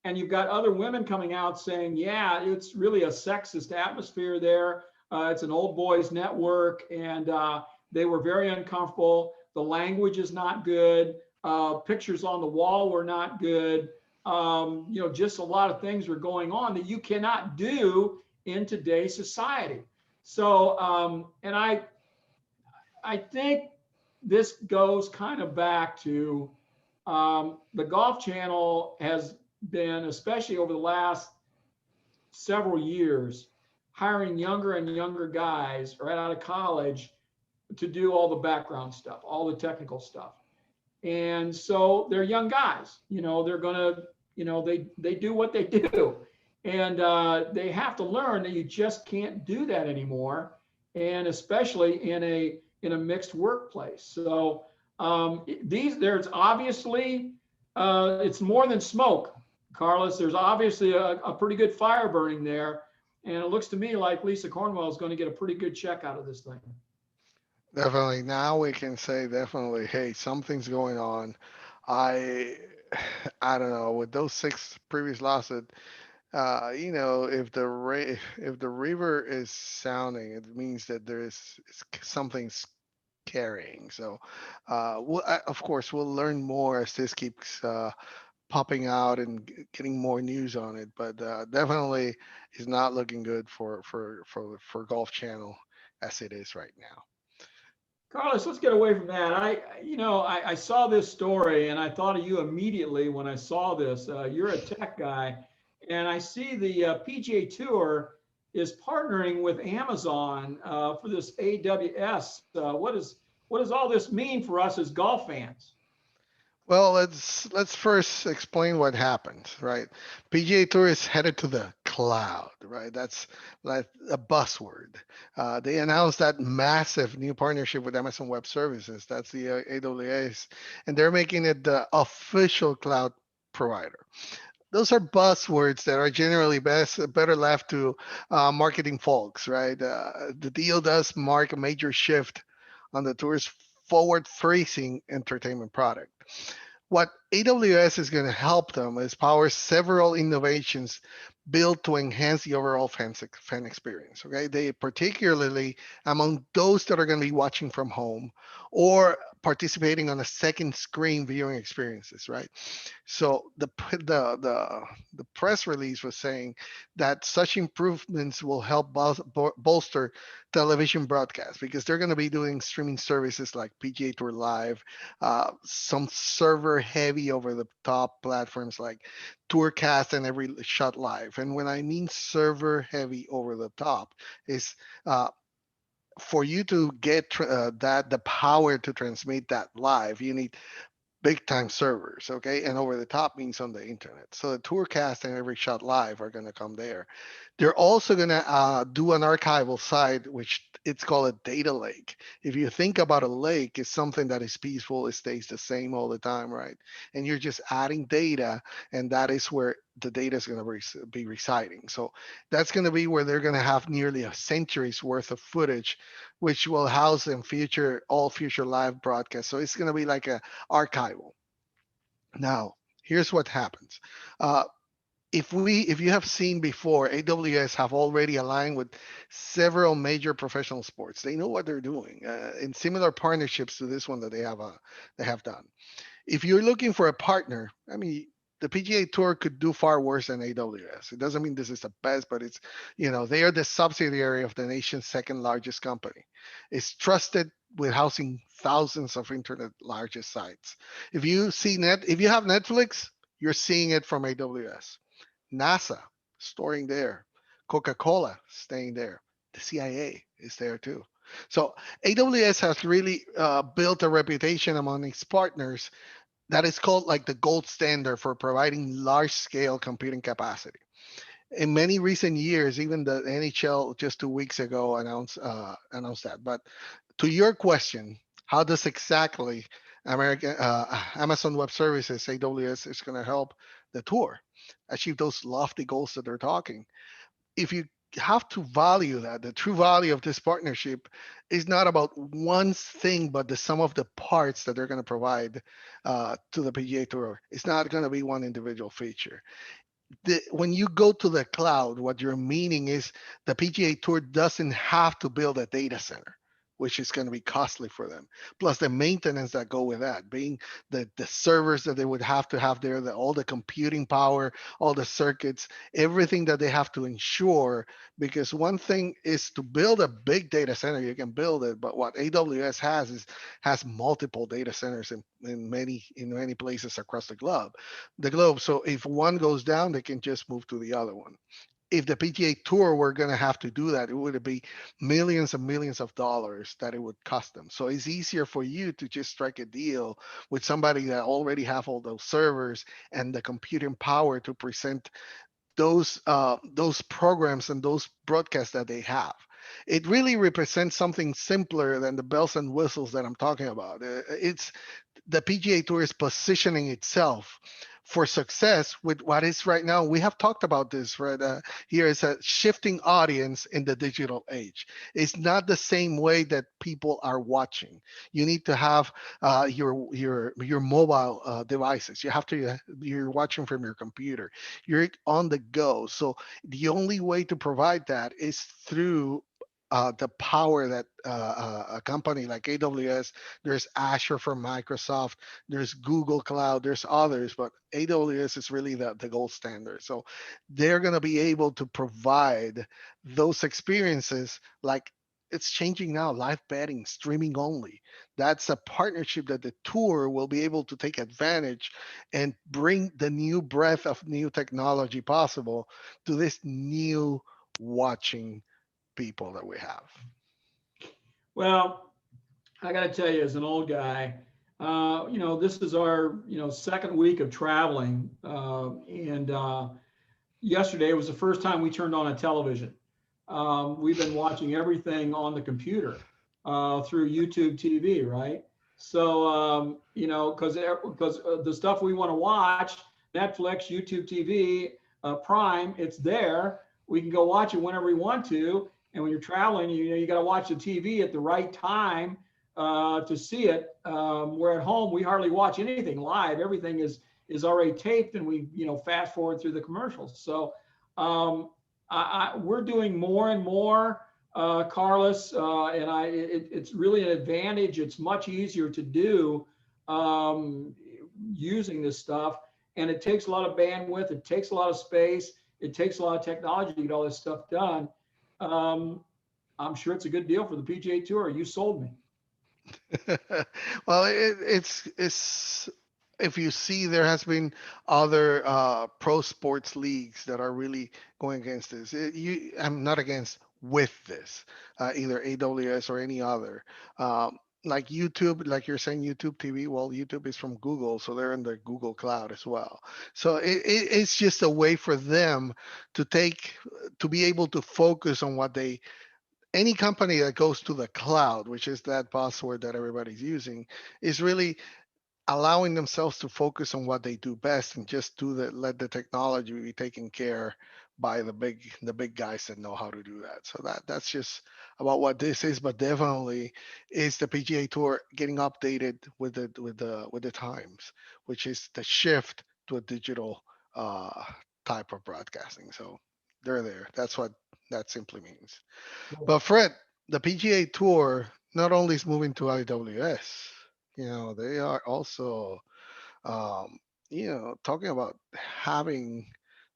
And you've got other women coming out saying, yeah, it's really a sexist atmosphere there. It's an old boys network, and they were very uncomfortable. The language is not good. Pictures on the wall were not good. Just a lot of things were going on that you cannot do in today's society. So, and I think this goes kind of back to the Golf Channel has been, especially over the last several years, hiring younger and younger guys right out of college to do all the background stuff, all the technical stuff. And so they're young guys, they're gonna, they do what they do. And they have to learn that you just can't do that anymore. And especially in a mixed workplace. So there's obviously, it's more than smoke, Carlos. There's obviously a pretty good fire burning there. And it looks to me like Lisa Cornwell is going to get a pretty good check out of this thing. Definitely. Now we can say definitely, hey, something's going on. I I don't know. With those six previous lawsuits, if if the river is sounding, it means that there is something's carrying. So, of course, we'll learn more as this keeps popping out and getting more news on it. But definitely is not looking good for Golf Channel as it is right now. Carlos, let's get away from that. I saw this story and I thought of you immediately when I saw this. You're a tech guy, and I see the PGA Tour is partnering with Amazon for this AWS. What does all this mean for us as golf fans? Well, let's first explain what happened, right? PGA Tour is headed to the cloud, right? That's like a buzzword. They announced that massive new partnership with Amazon Web Services. That's the AWS, and they're making it the official cloud provider. Those are buzzwords that are generally better left to marketing folks, right? The deal does mark a major shift on the tour's forward-facing entertainment product. What AWS is going to help them as power several innovations built to enhance the overall fan experience. Okay, they particularly among those that are going to be watching from home or participating on a second screen viewing experiences. Right. So the press release was saying that such improvements will help bolster television broadcast because they're going to be doing streaming services like PGA Tour Live, some server heavy over the top platforms like Tourcast and Every Shot Live. And when I mean server heavy over the top, is uh, for you to get that the power to transmit that live, you need big time servers, okay? And over the top means on the internet. So the Tourcast and Every Shot Live are going to come there. They're also going to do an archival site, which it's called a data lake. If you think about a lake, it's something that is peaceful, it stays the same all the time, right? And you're just adding data, and that is where the data is going to be residing. So that's going to be where they're going to have nearly a century's worth of footage, which will house in future all future live broadcasts. So it's going to be like a archival. Now, here's what happens. Uh, if you have seen before, AWS have already aligned with several major professional sports. They know what they're doing in similar partnerships to this one that they have done. If you're looking for a partner, I mean, the PGA Tour could do far worse than AWS. It doesn't mean this is the best, but it's, they are the subsidiary of the nation's second largest company. It's trusted with housing thousands of internet largest sites. If you have Netflix, you're seeing it from AWS. NASA storing there. Coca-Cola staying there. The CIA is there too. So AWS has really built a reputation among its partners that is called like the gold standard for providing large scale computing capacity. In many recent years, even the NHL just 2 weeks ago announced that. But to your question, how does exactly Amazon Web Services AWS is going to help the tour achieve those lofty goals that they're talking? If you have to value that, the true value of this partnership is not about one thing, but the sum of the parts that they're going to provide to the PGA Tour. It's not going to be one individual feature. When you go to the cloud, what you're meaning is the PGA Tour doesn't have to build a data center, which is going to be costly for them. Plus the maintenance that go with that, being the servers that they would have to have there, all the computing power, all the circuits, everything that they have to ensure. Because one thing is to build a big data center, you can build it, but what AWS has multiple data centers in many places across the globe. So if one goes down, they can just move to the other one. If the PGA Tour were going to have to do that, it would be millions and millions of dollars that it would cost them. So it's easier for you to just strike a deal with somebody that already have all those servers and the computing power to present those programs and those broadcasts that they have. It really represents something simpler than the bells and whistles that I'm talking about. It's the PGA Tour is positioning itself for success with what is right now. We have talked about this, right? Here is a shifting audience in the digital age. It's not the same way that people are watching. You need to have your mobile devices. You have to you're watching from your computer. You're on the go. So the only way to provide that is through the power that a company like AWS, there's Azure from Microsoft, there's Google Cloud, there's others, but AWS is really the gold standard. So they're going to be able to provide those experiences like it's changing now, live betting, streaming only. That's a partnership that the tour will be able to take advantage and bring the new breadth of new technology possible to this new watching people that we have. Well, I got to tell you, as an old guy, this is our, second week of traveling. And yesterday was the first time we turned on a television. We've been watching everything on the computer through YouTube TV, right? So, because the stuff we want to watch, Netflix, YouTube TV, Prime, it's there. We can go watch it whenever we want to. And when you're traveling, you got to watch the TV at the right time to see it. We're at home, we hardly watch anything live. Everything is already taped, and we fast forward through the commercials. So we're doing more and more, Carlos, and it's really an advantage. It's much easier to do using this stuff, and it takes a lot of bandwidth. It takes a lot of space. It takes a lot of technology to get all this stuff done. Um, I'm sure it's a good deal for the PGA Tour. You sold me. Well, it's if you see there has been other pro sports leagues that are really going against this. I'm not against with this, either AWS or any other. Like YouTube, like you're saying, YouTube TV. Well, YouTube is from Google, so they're in the Google Cloud as well. So it's just a way for them to be able to focus on what they any company that goes to the cloud, which is that buzzword that everybody's using, is really allowing themselves to focus on what they do best and just let the technology be taken care by the big guys that know how to do that. So that's just about what this is, but definitely is the PGA Tour getting updated with the times, which is the shift to a digital uh, type of broadcasting. So they're there. That's what that simply means. But Fred, the PGA Tour not only is moving to IWS, they are also, um, talking about having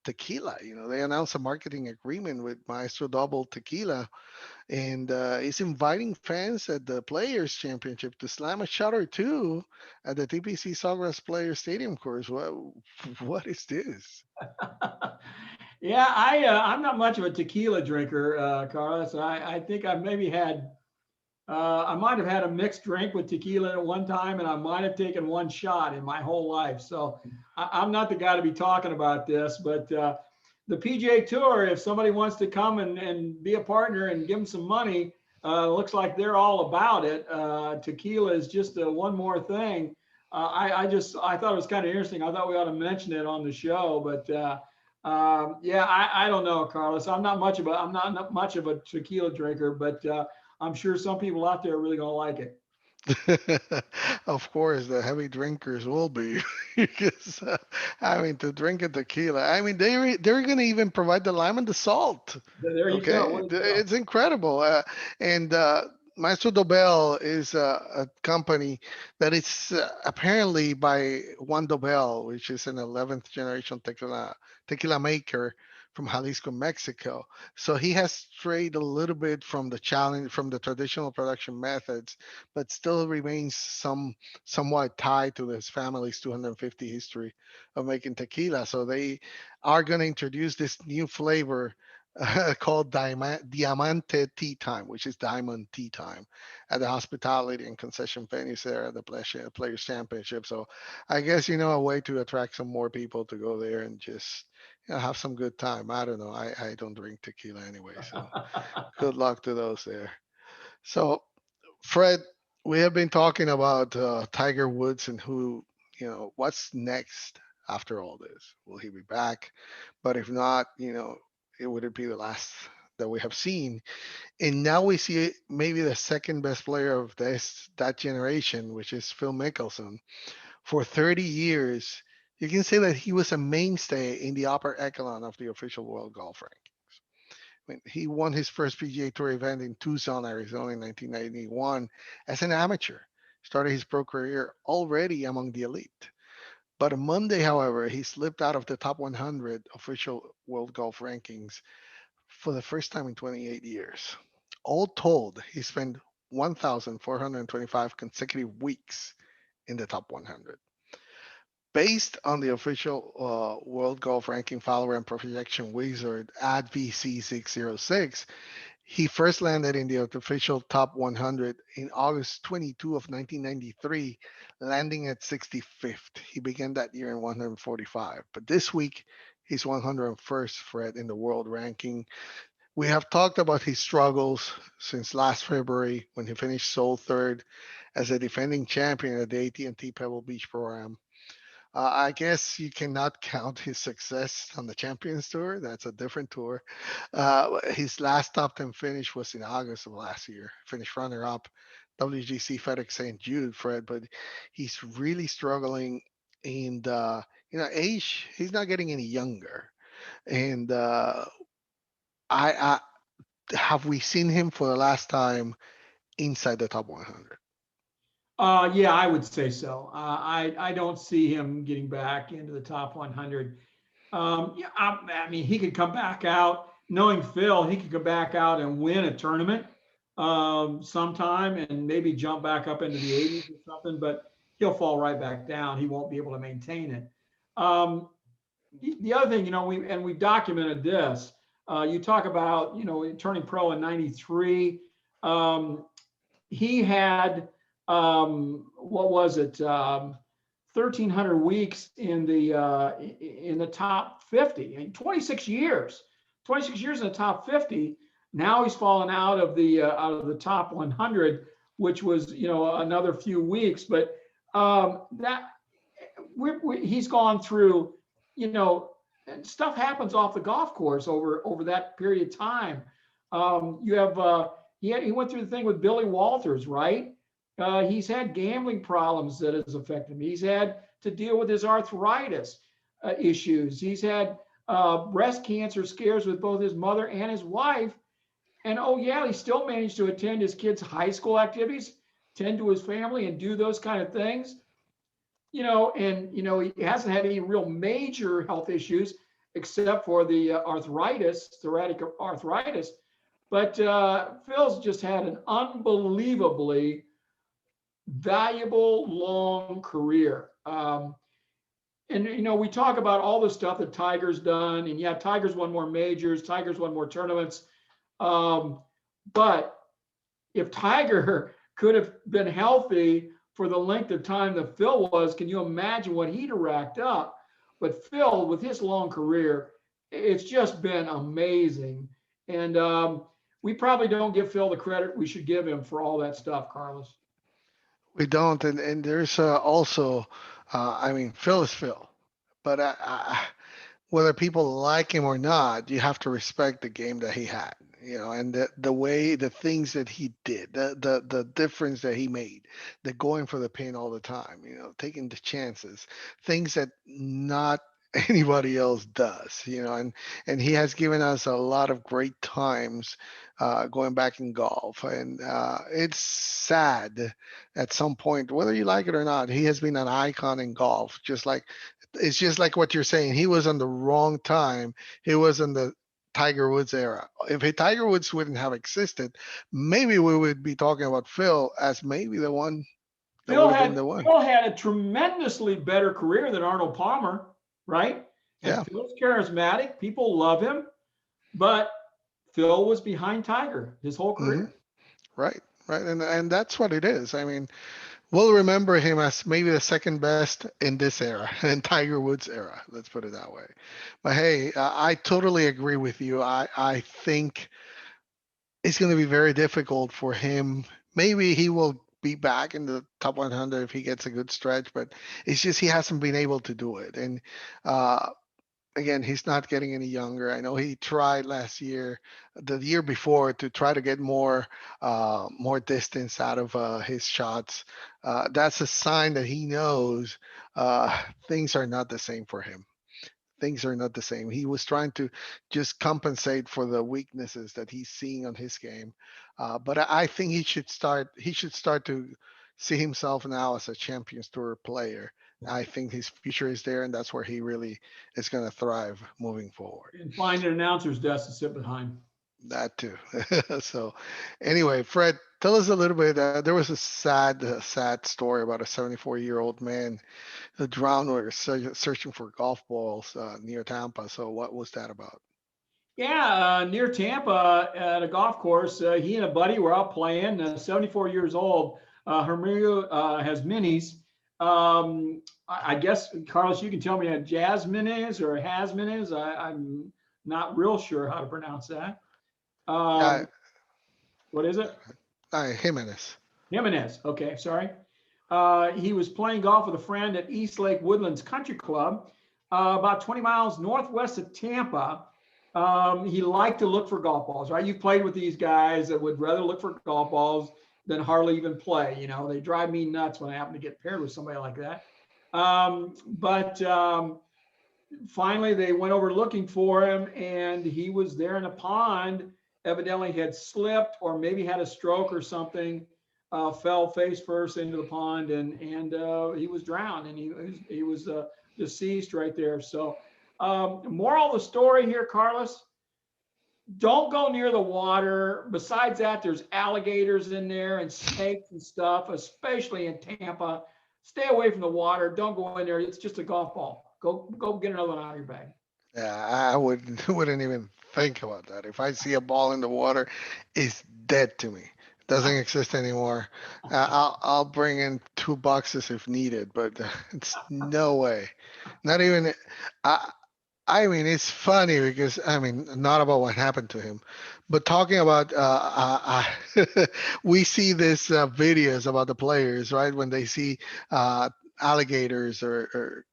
tequila. They announced a marketing agreement with Maestro Double Tequila, and is inviting fans at the Players Championship to slam a shot or two at the TPC Sawgrass Players Stadium course. What is this? Yeah, I'm not much of a tequila drinker, Carlos. I think I maybe had I might have had a mixed drink with tequila at one time, and I might have taken one shot in my whole life. So I'm not the guy to be talking about this, but the PGA Tour, if somebody wants to come and be a partner and give them some money, looks like they're all about it. Tequila is just one more thing. I thought it was kind of interesting. I thought we ought to mention it on the show, but yeah, I don't know, Carlos. I'm not much of a tequila drinker, but I'm sure some people out there are really going to like it. Of course, the heavy drinkers will be because to drink a tequila. They're gonna even provide the lime and the salt. There you go. Okay, Way to go. it's incredible. And Maestro Dobel is a company that is apparently by Juan Dobel, which is an 11th generation tequila maker from Jalisco, Mexico. So he has strayed a little bit from the traditional production methods, but still remains somewhat tied to his family's 250 history of making tequila. So they are going to introduce this new flavor called Diamante Tea Time, which is Diamond Tea Time, at the hospitality and concession venues there at the Players Championship. So I guess a way to attract some more people to go there and just have some good time. I don't know. I don't drink tequila anyway, so good luck to those there. So Fred, we have been talking about Tiger Woods and what's next after all this. Will he be back? But if not, it would be the last that we have seen. And now we see maybe the second best player of that generation, which is Phil Mickelson. For 30 years, you can say that he was a mainstay in the upper echelon of the official world golf rankings. He won his first PGA Tour event in Tucson, Arizona in 1991 as an amateur. Started his pro career already among the elite. But on Monday, however, he slipped out of the top 100 official world golf rankings for the first time in 28 years. All told, he spent 1,425 consecutive weeks in the top 100. Based on the official World Golf Ranking follower and projection wizard at VC606, he first landed in the official top 100 in August 22 of 1993, landing at 65th. He began that year in 145, but this week he's 101st, Fred, in the world ranking. We have talked about his struggles since last February when he finished sole third as a defending champion at the AT&T Pebble Beach program. I guess you cannot count his success on the Champions Tour. That's a different tour. His last top 10 finish was in August of last year. Finished runner up, WGC FedEx St. Jude, Fred, but he's really struggling. And age, he's not getting any younger. And I have we seen him for the last time inside the top 100? Yeah, I would say so. I don't see him getting back into the top 100. Yeah, I mean, he could come back out. Knowing Phil, he could go back out and win a tournament sometime and maybe jump back up into the 80s or something. But he'll fall right back down. He won't be able to maintain it. The other thing, we documented this. You talk about, turning pro in '93. He had what was it? 1,300 weeks in the top 50. I mean, 26 years. 26 years in the top 50. Now he's fallen out of the top 100, which was another few weeks. But he's gone through, stuff happens off the golf course over that period of time. You have he went through the thing with Billy Walters, right? He's had gambling problems that has affected him. He's had to deal with his arthritis issues. He's had breast cancer scares with both his mother and his wife. And oh yeah, he still managed to attend his kids' high school activities, tend to his family, and do those kind of things. He hasn't had any real major health issues except for the thoracic arthritis. But Phil's just had an unbelievably valuable, long career. We talk about all the stuff that Tiger's done, and yeah, Tiger's won more majors, Tiger's won more tournaments. But if Tiger could have been healthy for the length of time that Phil was, can you imagine what he'd have racked up? But Phil, with his long career, it's just been amazing. And we probably don't give Phil the credit we should give him for all that stuff, Carlos. We don't, and there's also, Phil is Phil, but whether people like him or not, you have to respect the game that he had, and the things that he did, the difference that he made, the going for the pin all the time, taking the chances, things that not anybody else does, and he has given us a lot of great times going back in golf, and it's sad at some point, whether you like it or not, he has been an icon in golf. It's just like what you're saying. He was on the wrong time. He was in the Tiger Woods era. If Tiger Woods wouldn't have existed, maybe we would be talking about Phil as maybe the one that would have been the one. Phil had a tremendously better career than Arnold Palmer, right? And Yeah. Phil's charismatic. People love him, but Phil was behind Tiger his whole career. Right. And that's what it is. I mean, we'll remember him as maybe the second best in this era, in Tiger Woods era. Let's put it that way. But hey, I totally agree with you. I think it's going to be very difficult for him. Maybe he will be back in the top 100 if he gets a good stretch, but it's just he hasn't been able to do it. And again, he's not getting any younger. I know he tried last year, the year before, to try to get more distance out of his shots. That's a sign that he knows things are not the same for him. Things are not the same. He was trying to just compensate for the weaknesses that he's seeing on his game. But I think he should start. He should start to see himself now as a Champions Tour player. I think his future is there, and that's where he really is going to thrive moving forward. And find an announcer's desk to sit behind. That too. So, anyway, Fred, tell us a little bit. There was a sad story about a 74-year-old man who drowned while searching for golf balls near Tampa. So, what was that about? Yeah, near Tampa at a golf course, he and a buddy were out playing. 74 years old. Hermio has minis. I guess, Carlos, you can tell me a Jasmine is or a Hasmin is. I'm not real sure how to pronounce that. What is it? Jimenez. Jimenez. Okay, sorry. He was playing golf with a friend at East Lake Woodlands Country Club, about 20 miles northwest of Tampa. He liked to look for golf balls, right? You've played with these guys that would rather look for golf balls. than hardly even play. They drive me nuts when I happen to get paired with somebody like that. But finally, they went over looking for him, and he was there in a pond. Evidently, had slipped or maybe had a stroke or something. Fell face first into the pond, and he was drowned, and he was deceased right there. So, moral of the story here, Carlos: don't go near the water. Besides that, there's alligators in there and snakes and stuff, especially in Tampa. Stay away from the water. Don't go in there. It's just a golf ball. Go get another one out of your bag. Yeah, I wouldn't even think about that. If I see a ball in the water, it's dead to me. Doesn't exist anymore. I'll bring in 2 boxes if needed, but it's no way. Not even. I I mean, it's funny because I mean, not about what happened to him, but talking about we see this videos about the players, right? When they see alligators or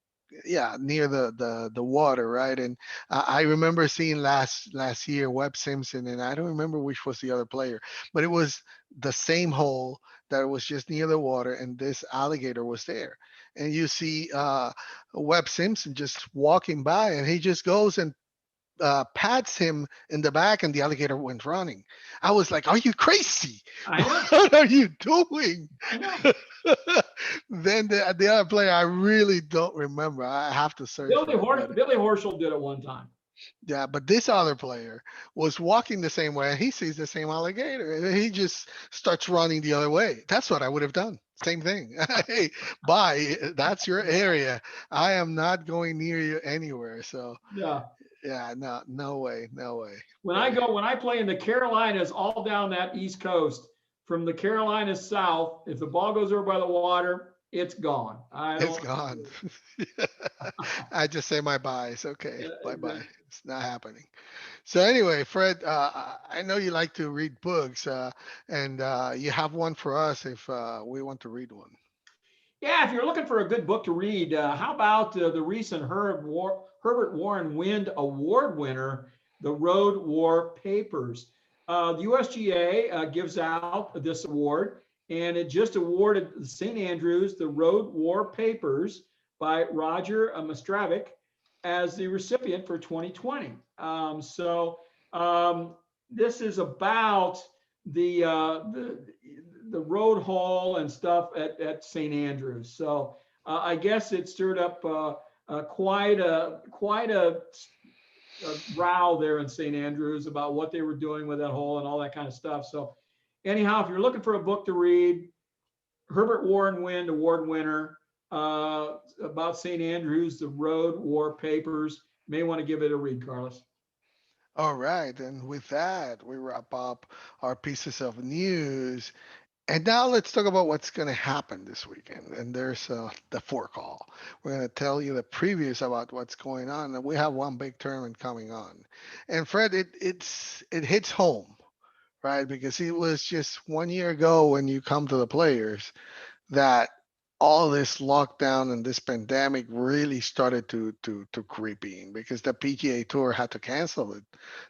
yeah, near the water, right? And I remember seeing last year Webb Simpson, and I don't remember which was the other player, but it was the same hole that was just near the water, and this alligator was there. And you see Webb Simpson just walking by, and he just goes and pats him in the back, and the alligator went running. I was like, "Are you crazy? I know. What are you doing?" I know. Then the other player, I really don't remember. I have to search for it, but Billy Horschel did it one time. yeah, but this other player was walking the same way, and he sees the same alligator, and he just starts running the other way. That's what I would have done. Same thing. Hey, bye. That's your area. I am not going near you anywhere. So Yeah. yeah, no, no way, no way. But When I play in the Carolinas, all down that East Coast, from the Carolinas south, if the ball goes over by the water, it's gone. I it's don't. gone. I just say my byes. Okay, Yeah, bye bye. exactly. It's not happening. So anyway, Fred, I know you like to read books, and you have one for us if we want to read one. Yeah, if you're looking for a good book to read, how about the recent Herbert Warren Wind Award winner, The Road War Papers? The USGA gives out this award, and it just awarded St. Andrews the Road War Papers by Roger Mastravik as the recipient for 2020. Um, this is about the, uh, the the road hall and stuff at St. Andrews. So I guess it stirred up quite a row there in St. Andrews about what they were doing with that hole and all that kind of stuff. So anyhow, if you're looking for a book to read, Herbert Warren Wind Award winner about St. Andrews, the Road War Papers. May want to give it a read, Carlos. All right, and with that, we wrap up our pieces of news. And now let's talk about what's going to happen this weekend. And there's the forecall. We're going to tell you the previews about what's going on. And we have one big tournament coming on. And Fred, it hits home, right? Because it was just 1 year ago when you come to the players that all this lockdown and this pandemic really started to creep in because the PGA Tour had to cancel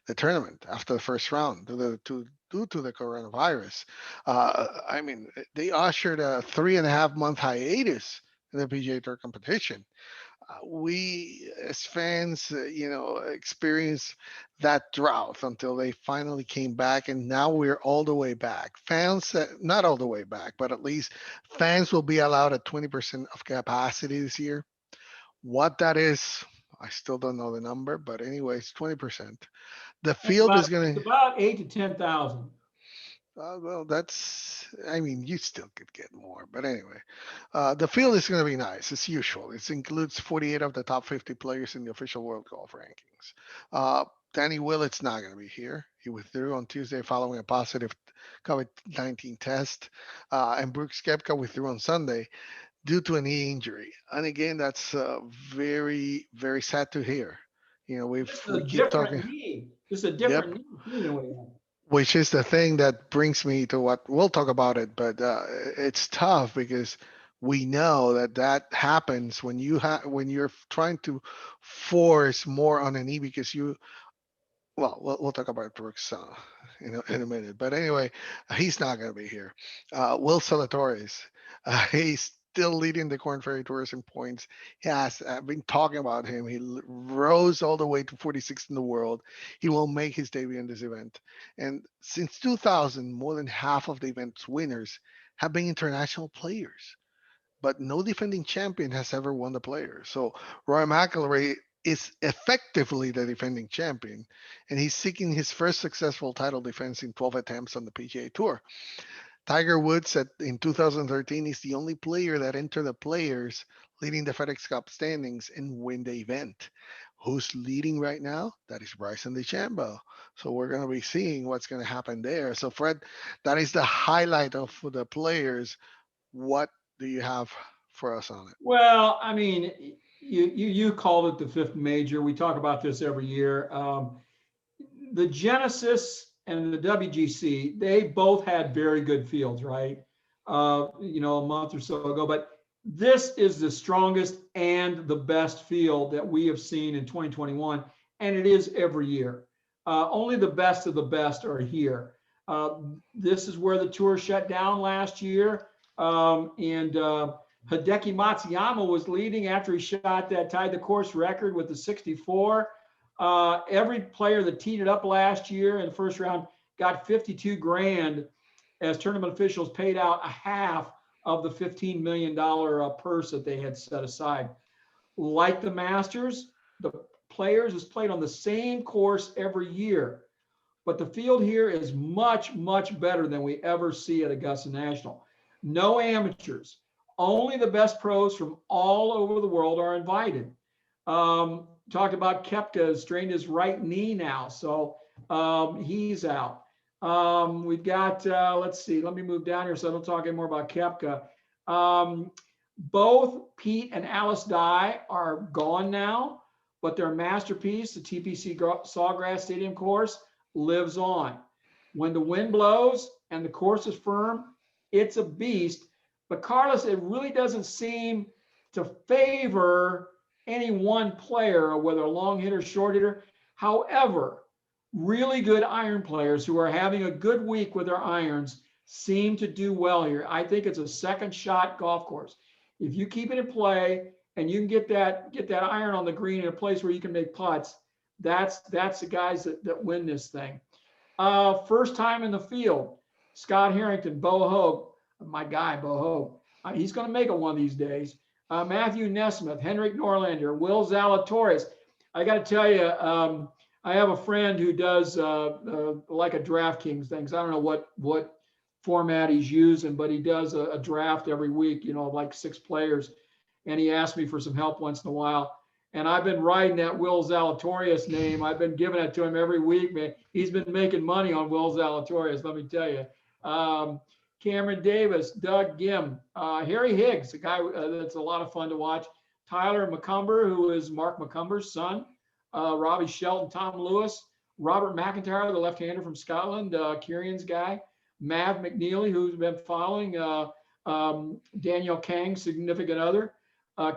the tournament after the first round due to the coronavirus. I mean, they ushered a 3.5 month hiatus in the PGA Tour competition. We as fans, experienced that drought until they finally came back, and now we're all the way back. Fans, not all the way back, but at least fans will be allowed at 20% of capacity this year. What that is, I still don't know the number, but anyways, 20%. The field is It's going to about 8 to 10,000. well, I mean, you still could get more. But anyway, the field is going to be nice as usual. It includes 48 of the top 50 players in the official World Golf Rankings. Uh, Danny Willett's not going to be here. He withdrew on Tuesday following a positive COVID-19 test. And Brooks Koepka withdrew on Sunday due to a knee injury. And again, that's very, very sad to hear. This is We a keep different talking. knee. This is a Yep. different knee too than what he had. Which is the thing that brings me to what we'll talk about it, but it's tough because we know that happens when you're trying to force more on a knee because Well, we'll talk about Brooks in a minute. But anyway, he's not going to be here. Will Zalatoris, he's still leading the Corn Ferry Tours in points. He has been talking about him. He rose all the way to 46th in the world. He will make his debut in this event. And since 2000, more than half of the event's winners have been international players, but no defending champion has ever won the player. So Roy McIlroy is effectively the defending champion, and he's seeking his first successful title defense in 12 attempts on the PGA Tour. Tiger Woods said in 2013 he's the only player that entered the players leading the FedEx Cup standings and win the event. Who's leading right now? That is Bryson DeChambeau. So we're going to be seeing what's going to happen there. So Fred, that is the highlight of the players. What do you have for us on it? Well, I mean, you called it the fifth major. We talk about this every year. The Genesis and the WGC, they both had very good fields, right? A month or so ago. But this is the strongest and the best field that we have seen in 2021, and it is every year. Only the best of the best are here. This is where the tour shut down last year, and Hideki Matsuyama was leading after he shot that tied the course record with the 64. Every player that teed it up last year in the first round got 52 grand as tournament officials paid out a half of the $15 million purse that they had set aside. Like the Masters, the players is played on the same course every year, but the field here is much, much better than we ever see at Augusta National. No amateurs. Only the best pros from all over the world are invited. Talked about Koepka strained his right knee now, so he's out. We've got, let's see, let me move down here so I don't talk anymore about Koepka. Both Pete and Alice Dye are gone now, but their masterpiece, the TPC Sawgrass Stadium course, lives on. When the wind blows and the course is firm, it's a beast. But Carlos, it really doesn't seem to favor any one player, whether a long hitter, short hitter. However, really good iron players who are having a good week with their irons seem to do well here. I think it's a second shot golf course. If you keep it in play and you can get that iron on the green in a place where you can make putts, that's the guys that win this thing. First time in the field, Scott Harrington, Bo Hoag, my guy, Bo Hoag. He's going to make it one of these days. Matthew Nesmith, Henrik Norlander, Will Zalatoris. I got to tell you, I have a friend who does like a DraftKings things. I don't know what format he's using, but he does a draft every week, like 6 players. And he asked me for some help once in a while. And I've been riding that Will Zalatoris name. I've been giving it to him every week, man. He's been making money on Will Zalatoris, let me tell you. Cameron Davis, Doug Gim, Harry Higgs, a guy that's a lot of fun to watch. Tyler McCumber, who is Mark McCumber's son. Robbie Shelton, Tom Lewis, Robert McIntyre, the left-hander from Scotland, Kieran's guy. Mav McNeely, who's been following. Daniel Kang, significant other.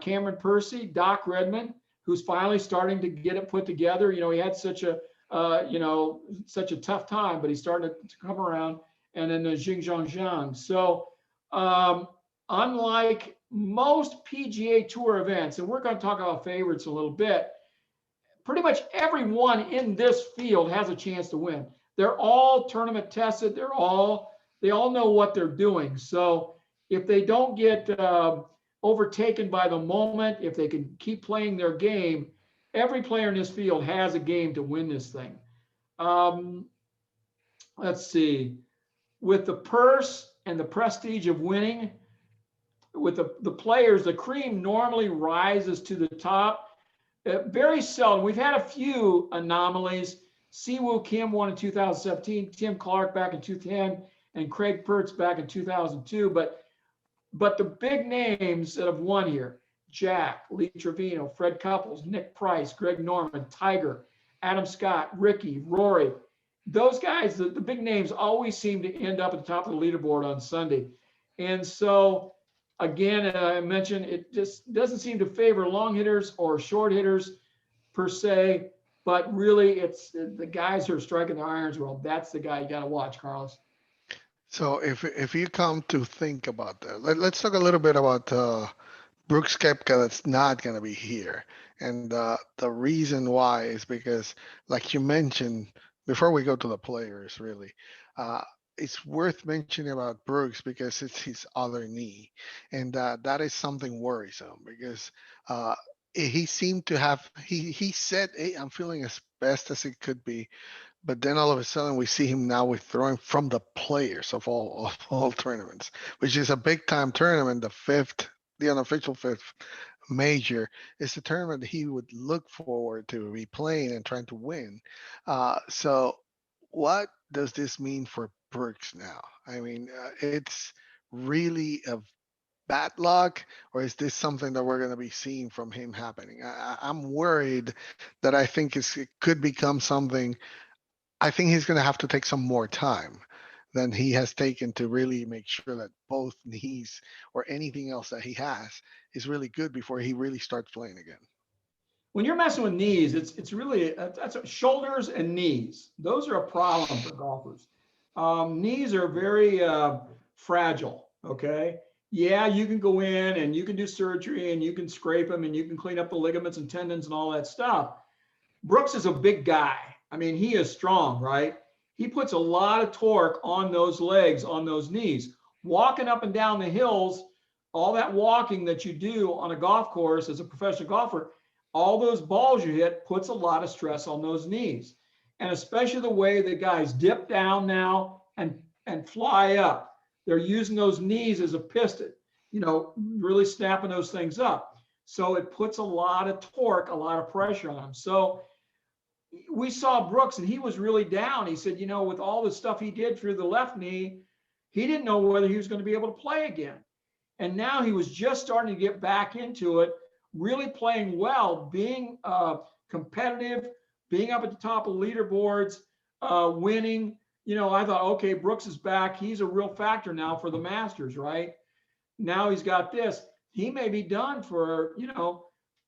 Cameron Percy, Doc Redmond, who's finally starting to get it put together. He had such a tough time, but he's starting to come around. And then the Jing Zhang. So unlike most PGA Tour events, and we're going to talk about favorites a little bit, pretty much everyone in this field has a chance to win. They're all tournament tested. They all know what they're doing. So if they don't get overtaken by the moment, if they can keep playing their game, every player in this field has a game to win this thing. Let's see. With the purse and the prestige of winning, with the players, the cream normally rises to the top. Very seldom. We've had a few anomalies. Siwoo Kim won in 2017, Tim Clark back in 2010, and Craig Pertz back in 2002. But the big names that have won here, Jack, Lee Trevino, Fred Couples, Nick Price, Greg Norman, Tiger, Adam Scott, Ricky, Rory, those guys, the big names always seem to end up at the top of the leaderboard on Sunday. And so, again, I mentioned it just doesn't seem to favor long hitters or short hitters per se. But really, it's the guys who are striking the irons well. That's the guy you got to watch, Carlos. So if you come to think about that, let's talk a little bit about Brooks Koepka that's not going to be here. And the reason why is because, like you mentioned, before we go to the players, really, uh, it's worth mentioning about Brooks because it's his other knee. And that is something worrisome because he seemed to have, he said, hey, I'm feeling as best as it could be, but then all of a sudden we see him now withdrawing from the players of all tournaments, which is a big time tournament, the unofficial fifth major. Is the tournament he would look forward to be playing and trying to win. So what does this mean for Brooks now? I mean, it's really a bad luck, or is this something that we're going to be seeing from him happening? I'm worried that I think it could become something. I think he's going to have to take some more time than he has taken to really make sure that both knees or anything else that he has is really good before he really starts playing again. When you're messing with knees, it's really shoulders and knees. Those are a problem for golfers. Knees are very fragile. Okay, yeah, you can go in and you can do surgery and you can scrape them and you can clean up the ligaments and tendons and all that stuff. Brooks is a big guy. I mean, he is strong, right? He puts a lot of torque on those legs, on those knees. Walking up and down the hills, all that walking that you do on a golf course as a professional golfer, all those balls you hit puts a lot of stress on those knees. And especially the way the guys dip down now and fly up. They're using those knees as a piston, really snapping those things up. So it puts a lot of torque, a lot of pressure on them. So we saw Brooks and he was really down. He said, with all the stuff he did through the left knee, he didn't know whether he was going to be able to play again. And now he was just starting to get back into it, really playing well, being competitive, being up at the top of leaderboards, winning. I thought, okay, Brooks is back. He's a real factor now for the Masters, right? Now he's got this. He may be done for,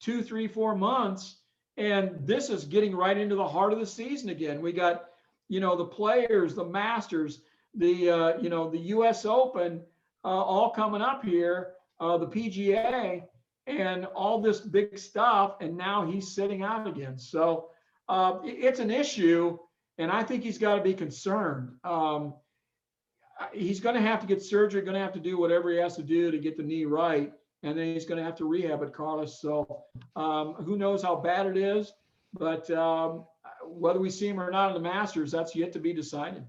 2, 3, 4 months. And this is getting right into the heart of the season again. We got, the players, the Masters, the U.S. Open, all coming up here, the PGA, and all this big stuff. And now he's sitting out again. So it's an issue, and I think he's got to be concerned. He's going to have to get surgery, going to have to do whatever he has to do to get the knee right. And then he's going to have to rehab it, Carlos. So who knows how bad it is, but whether we see him or not in the Masters, that's yet to be decided.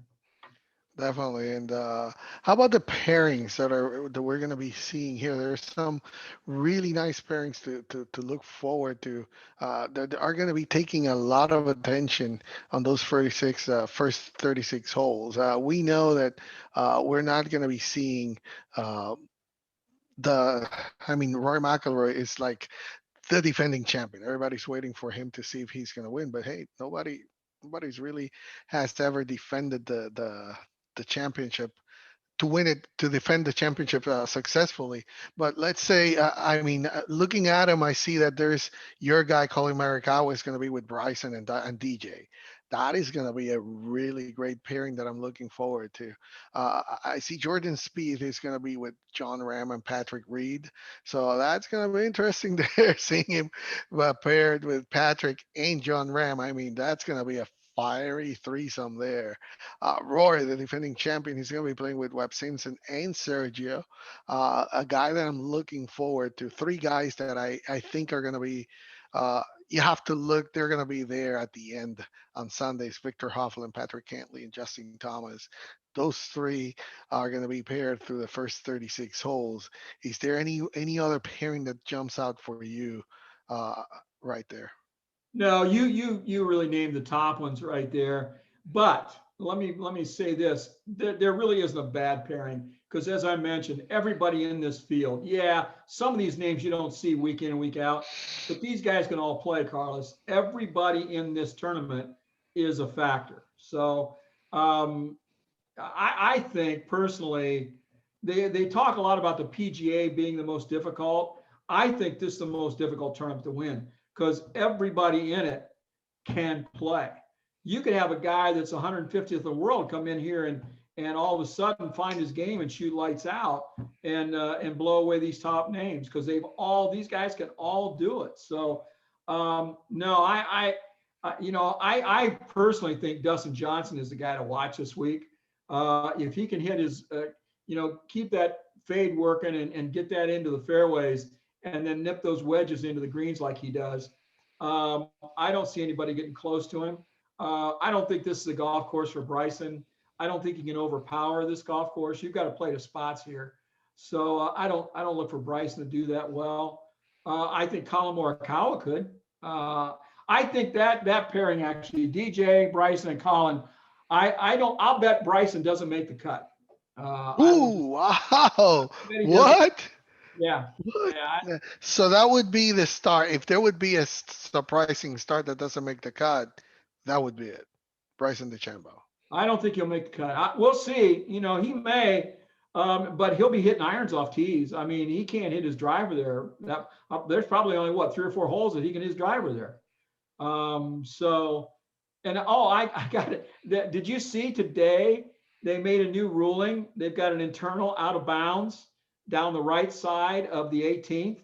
Definitely. And how about the pairings that we're going to be seeing here? There's some really nice pairings to look forward to that are going to be taking a lot of attention on those first 36 holes. We know that we're not going to be seeing Roy McIlroy is like the defending champion. Everybody's waiting for him to see if he's going to win. But hey, nobody's really has ever defended the championship to win it, to defend the championship successfully. But let's say, looking at him, I see that there's your guy, Colin Morikawa, is going to be with Bryson and DJ. That is going to be a really great pairing that I'm looking forward to. I see Jordan Spieth is going to be with John Ram and Patrick Reed. So that's going to be interesting there, seeing him paired with Patrick and John Ram. I mean, that's going to be a fiery threesome there. Rory, the defending champion, he's going to be playing with Webb Simpson and Sergio, a guy that I'm looking forward to. Three guys that I think are going to be, you have to look, they're going to be there at the end on Sundays. Victor Hovland, Patrick Cantley, and Justin Thomas. Those three are going to be paired through the first 36 holes. Is there any other pairing that jumps out for you right there? No, you really named the top ones right there. But let me say this: there really isn't a bad pairing because, as I mentioned, everybody in this field, yeah, some of these names you don't see week in and week out, but these guys can all play, Carlos. Everybody in this tournament is a factor. So I think personally, they talk a lot about the PGA being the most difficult. I think this is the most difficult tournament to win because everybody in it can play. You could have a guy that's 150th in the world come in here and all of a sudden find his game and shoot lights out and blow away these top names, because these guys can all do it. So no, I personally think Dustin Johnson is the guy to watch this week. If he can hit his, keep that fade working and get that into the fairways and then nip those wedges into the greens like he does. I don't see anybody getting close to him. I don't think this is a golf course for Bryson. I don't think he can overpower this golf course. You've got to play the spots here. So I don't look for Bryson to do that well. I think Colin Morikawa could. I think that pairing actually, DJ, Bryson, and Colin. I'll bet Bryson doesn't make the cut. Ooh, wow! What? Yeah. Yeah. So that would be the start. If there would be a surprising start that doesn't make the cut, that would be it. Bryson DeChambeau. I don't think he'll make the cut. We'll see. He may, but he'll be hitting irons off tees. I mean, he can't hit his driver there. There's probably only 3 or 4 holes that he can hit his driver there. I got it. Did you see today they made a new ruling? They've got an internal out of bounds down the right side of the 18th,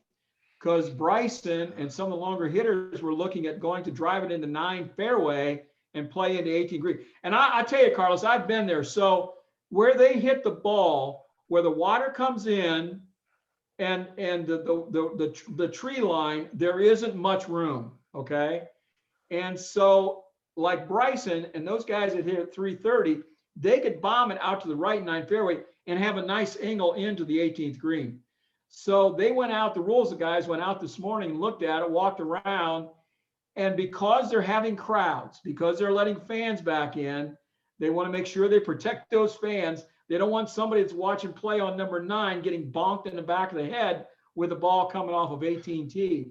because Bryson and some of the longer hitters were looking at going to drive it into 9 fairway and play into 18 green. And I tell you, Carlos, I've been there. So where they hit the ball, where the water comes in and the tree line, there isn't much room. Okay. And so like Bryson and those guys that hit at 330, they could bomb it out to the right 9 fairway and have a nice angle into the 18th green. So they went out, the guys went out this morning and looked at it, walked around, and because they're having crowds, because they're letting fans back in, they want to make sure they protect those fans. They don't want somebody that's watching play on number 9 getting bonked in the back of the head with a ball coming off of 18T.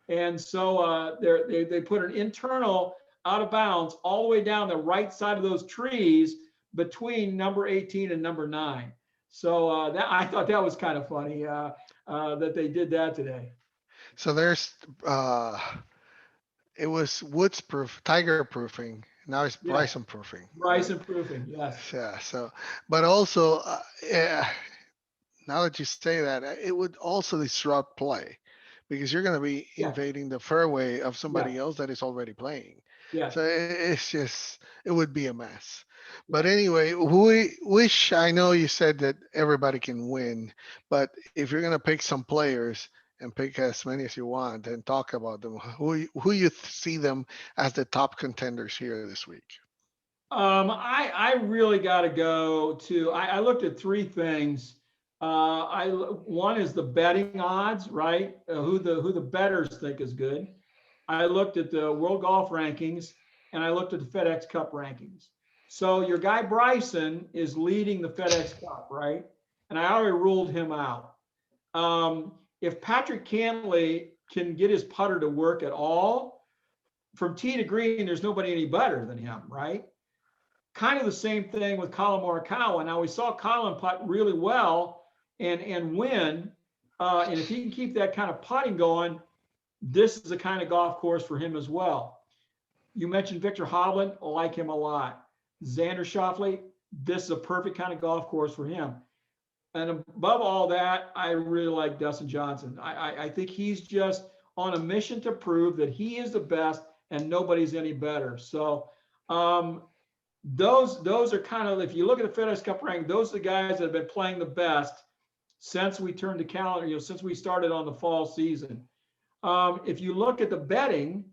And so they put an internal out of bounds all the way down the right side of those trees between number 18 and number 9. So I thought that was kind of funny that they did that today. So there's it was Woods proof, Tiger proofing. Now it's Bryson proofing. Bryson proofing, yes. Yeah. So, but also, now that you say that, it would also disrupt play, because you're going to be invading the fairway of somebody else that is already playing. Yeah. So it would be a mess. But anyway, I know you said that everybody can win, but if you're going to pick some players and pick as many as you want and talk about them, who you see them as the top contenders here this week? I really got to go to, I looked at 3 things. One is the betting odds, right? Who the bettors think is good. I looked at the World Golf rankings, and I looked at the FedEx Cup rankings. So your guy Bryson is leading the FedEx Cup, right? And I already ruled him out. If Patrick Cantlay can get his putter to work at all, from tee to green, there's nobody any better than him, right? Kind of the same thing with Colin Morikawa. Now we saw Colin putt really well and win. And if he can keep that kind of putting going, this is the kind of golf course for him as well. You mentioned Victor Hovland. I like him a lot. Xander Schauffele, this is a perfect kind of golf course for him. And above all that, I really like Dustin Johnson. I think he's just on a mission to prove that he is the best and nobody's any better. So those are kind of, if you look at the FedEx Cup ranking, those are the guys that have been playing the best since we turned the calendar, since we started on the fall season. If you look at the betting,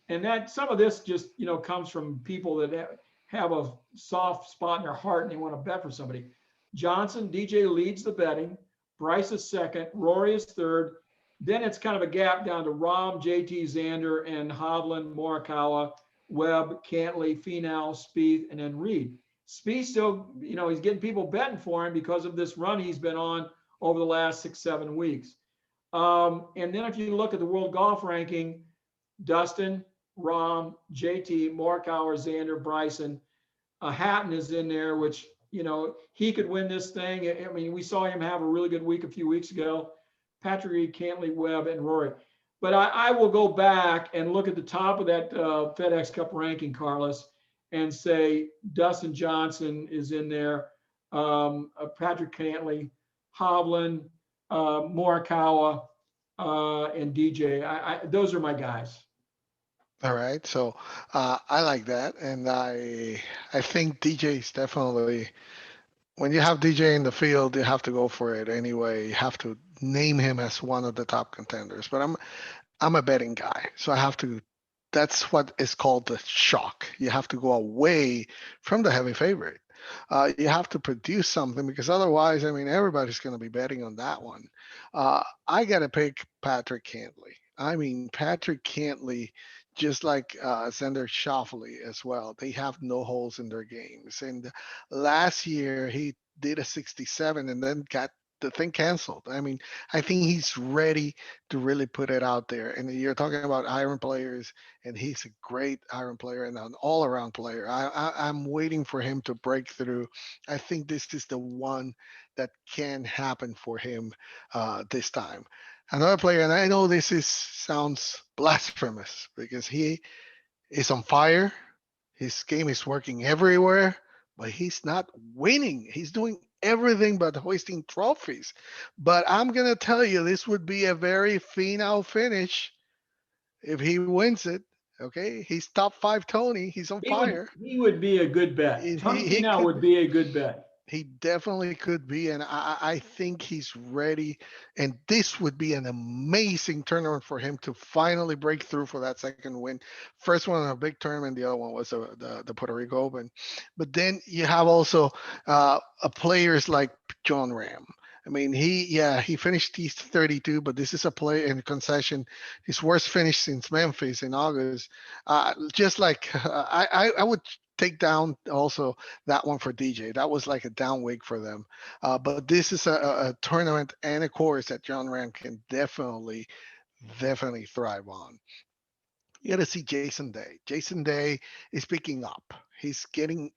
and that some of this just, comes from people that have a soft spot in their heart and they want to bet for somebody. Johnson, DJ leads the betting. Bryce is second. Rory is third. Then it's kind of a gap down to Rahm, JT, Xander, and Hovland, Morikawa, Webb, Cantlay, Finau, Spieth, and then Reed. Spieth still, he's getting people betting for him because of this run he's been on over the last 6-7 weeks. And then if you look at the World Golf ranking, Dustin, Rahm, JT, Morikawa, Xander, Bryson, Hatton is in there, which, he could win this thing. I mean, we saw him have a really good week a few weeks ago. Patrick Reed, Cantlay, Webb, and Rory. But I will go back and look at the top of that FedEx Cup ranking, Carlos, and say Dustin Johnson is in there, Patrick Cantley, Hovland, Morikawa, and DJ. Those are my guys. All right, so I like that, and I think DJ is definitely, when you have DJ in the field, you have to go for it anyway. You have to name him as one of the top contenders. But I'm a betting guy, so I have to. That's what is called the shock. You have to go away from the heavy favorite. You have to produce something because otherwise, I mean, everybody's going to be betting on that one. I got to pick Patrick Cantley. I mean, Patrick Cantley, just like Xander Schauffele as well, they have no holes in their games. And last year, he did a 67 and then got the thing canceled. I mean, I think he's ready to really put it out there. And you're talking about iron players, and he's a great iron player and an all-around player. I'm waiting for him to break through. I think this is the one that can happen for him this time. Another player, and I know this is sounds blasphemous because he is on fire. His game is working everywhere, but he's not winning. He's doing everything but hoisting trophies. But I'm gonna tell you, this would be a very final finish if he wins it. Okay, he's top five Tony. He's on fire. He would be a good bet. He, Tony he, he Finau could would be a good bet. he definitely could be, and I think he's ready. And this would be an amazing tournament for him to finally break through for that second win. First one in a big tournament, the other one was the Puerto Rico Open. But then you have also players like John Ram. I mean, he finished T32, but this is a play in concession, his worst finish since Memphis in August. Just like I would take down also that one for DJ. That was like a down week for them. But this is a tournament and a course that John Ram can definitely thrive on. You got to see Jason Day. Jason Day is picking up. He's getting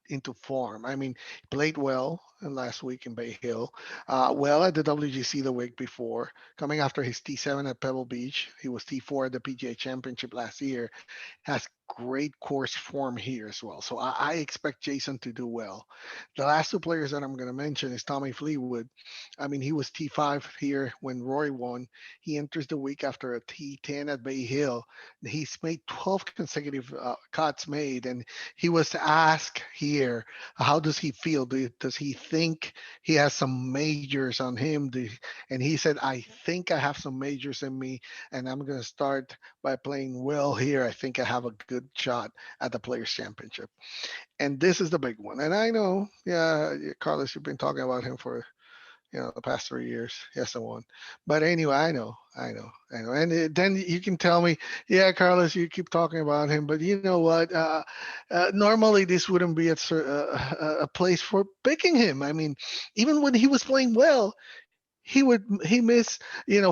into form. I mean, he played well last week in Bay Hill, well at the WGC the week before, coming after his T7 at Pebble Beach. He was T4 at the PGA Championship last year. Has great course form here as well. So I expect Jason to do well. The last two players that I'm going to mention is Tommy Fleetwood. I mean, he was T5 here when Rory won. He enters the week after a T10 at Bay Hill. He's made 12 consecutive cuts made, and he was asked here, how does he feel? Does he think he has some majors on him? And he said, I think I have some majors in me, and I'm going to start by playing well here. I think I have a good shot at the Players Championship. And this is the big one. And I know, yeah, Carlos, you've been talking about him for the past 3 years. He hasn't won. But anyway, I know. And then you can tell me, yeah, Carlos, you keep talking about him, but you know what? Normally, this wouldn't be a place for picking him. I mean, even when he was playing well, he miss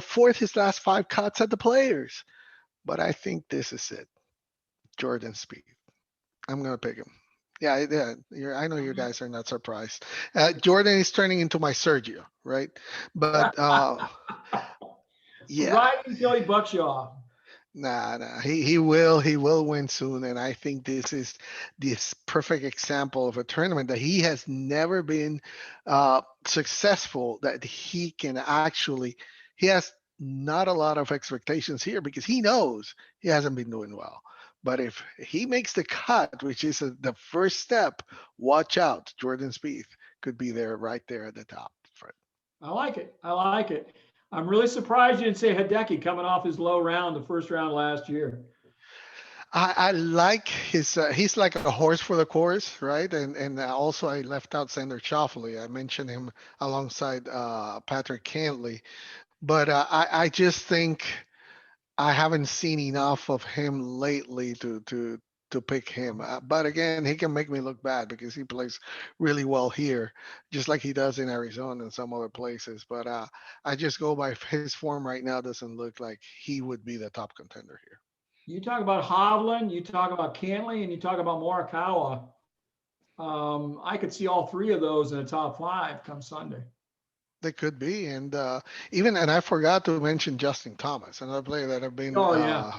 fourth his last five cuts at the Players. But I think this is it. Jordan Spieth. I'm gonna pick him. Yeah. I know you guys are not surprised. Jordan is turning into my Sergio, right? But yeah, Right until he bucks you off. nah. He will win soon, and I think this is this perfect example of a tournament that he has never been successful. That he can actually, he has not a lot of expectations here because he knows he hasn't been doing well. But if he makes the cut, which is the first step, watch out. Jordan Spieth could be there, right there at the top. Fred. I like it. I like it. I'm really surprised you didn't say Hideki coming off his low round, the first round last year. I like his. He's like a horse for the course, right? And also I left out Xander Schauffele. I mentioned him alongside Patrick Cantley, but I just think I haven't seen enough of him lately to pick him. But again, he can make me look bad because he plays really well here, just like he does in Arizona and some other places. But I just go by his form right now. Doesn't look like he would be the top contender here. You talk about Hovland, you talk about Cantley, and you talk about Morikawa. I could see all three of those in the top five come Sunday. They could be, and and I forgot to mention Justin Thomas, another player that I've been Oh yeah.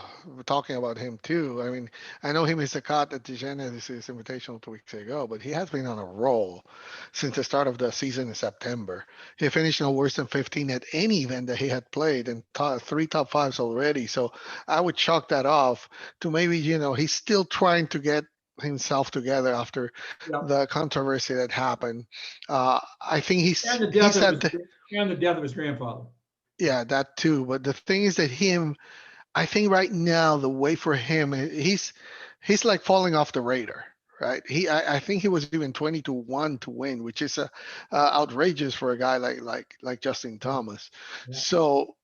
talking about him too. I mean, I know he missed a cut at the Genesis Invitational 2 weeks ago, but he has been on a roll since the start of the season in September. He finished no worse than 15 at any event that he had played, and three top fives already. So I would chalk that off to maybe he's still trying to get himself together after Yep. the controversy that happened. I think And the he's death of had his and the death of his grandfather. yeah, that too. But the thing is that I think right now the way for him, he's like falling off the radar, right? I think he was even 20 to 1 to win, which is outrageous for a guy like Justin Yeah. Thomas. Yeah. So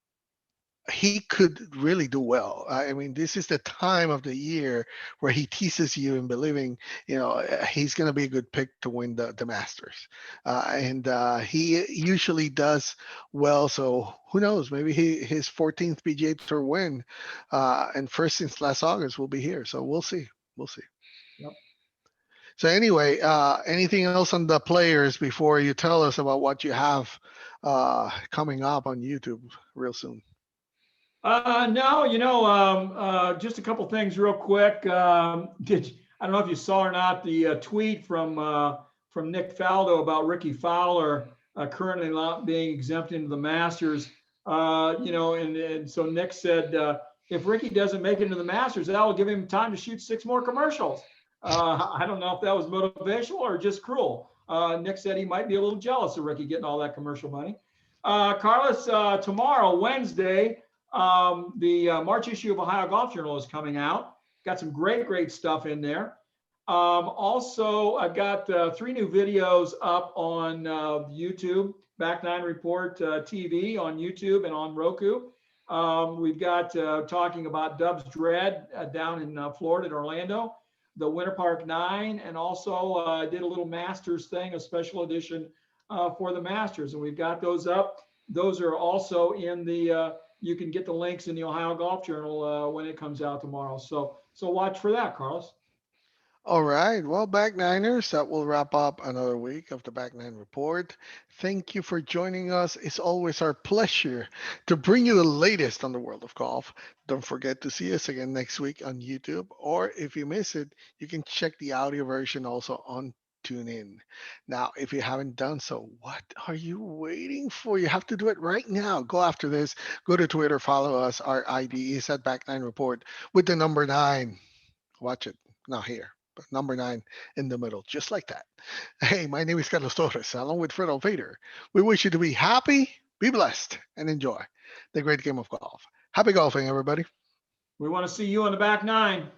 he could really do well. I mean, this is the time of the year where he teases you in believing, he's going to be a good pick to win the Masters, and he usually does well. So who knows? Maybe his 14th PGA Tour win, and first since last August will be here. So we'll see. We'll see. Yep. So anyway, anything else on the players before you tell us about what you have coming up on YouTube real soon? No, just a couple things real quick. I don't know if you saw or not the tweet from Nick Faldo about Ricky Fowler currently not being exempt into the Masters. And so Nick said if Ricky doesn't make it into the Masters, that will give him time to shoot 6 more commercials. I don't know if that was motivational or just cruel. Nick said he might be a little jealous of Ricky getting all that commercial money. Carlos, tomorrow, Wednesday, the March issue of Ohio Golf Journal is coming out. Got some great stuff in there. Also, I've got 3 new videos up on YouTube, Back Nine Report TV on YouTube and on Roku. We've got talking about Dub's Dread down in Florida at Orlando, the Winter Park 9, and also I did a little Masters thing, a special edition for the Masters, and we've got those up. Those are also in the you can get the links in the Ohio Golf Journal when it comes out tomorrow. So watch for that, Carlos. All right. Well, Back Niners, that will wrap up another week of the Back Nine Report. Thank you for joining us. It's always our pleasure to bring you the latest on the world of golf. Don't forget to see us again next week on YouTube, or if you miss it, you can check the audio version also on TuneIn. Now, if you haven't done so, what are you waiting for? You have to do it right now. Go after this. Go to Twitter, follow us. Our ID is at Back Nine Report with the number 9. Watch it. Now here, but number 9 in the middle, just like that. Hey, my name is Carlos Torres, along with Fred Altvater. We wish you to be happy, be blessed, and enjoy the great game of golf. Happy golfing, everybody. We want to see you on the Back Nine.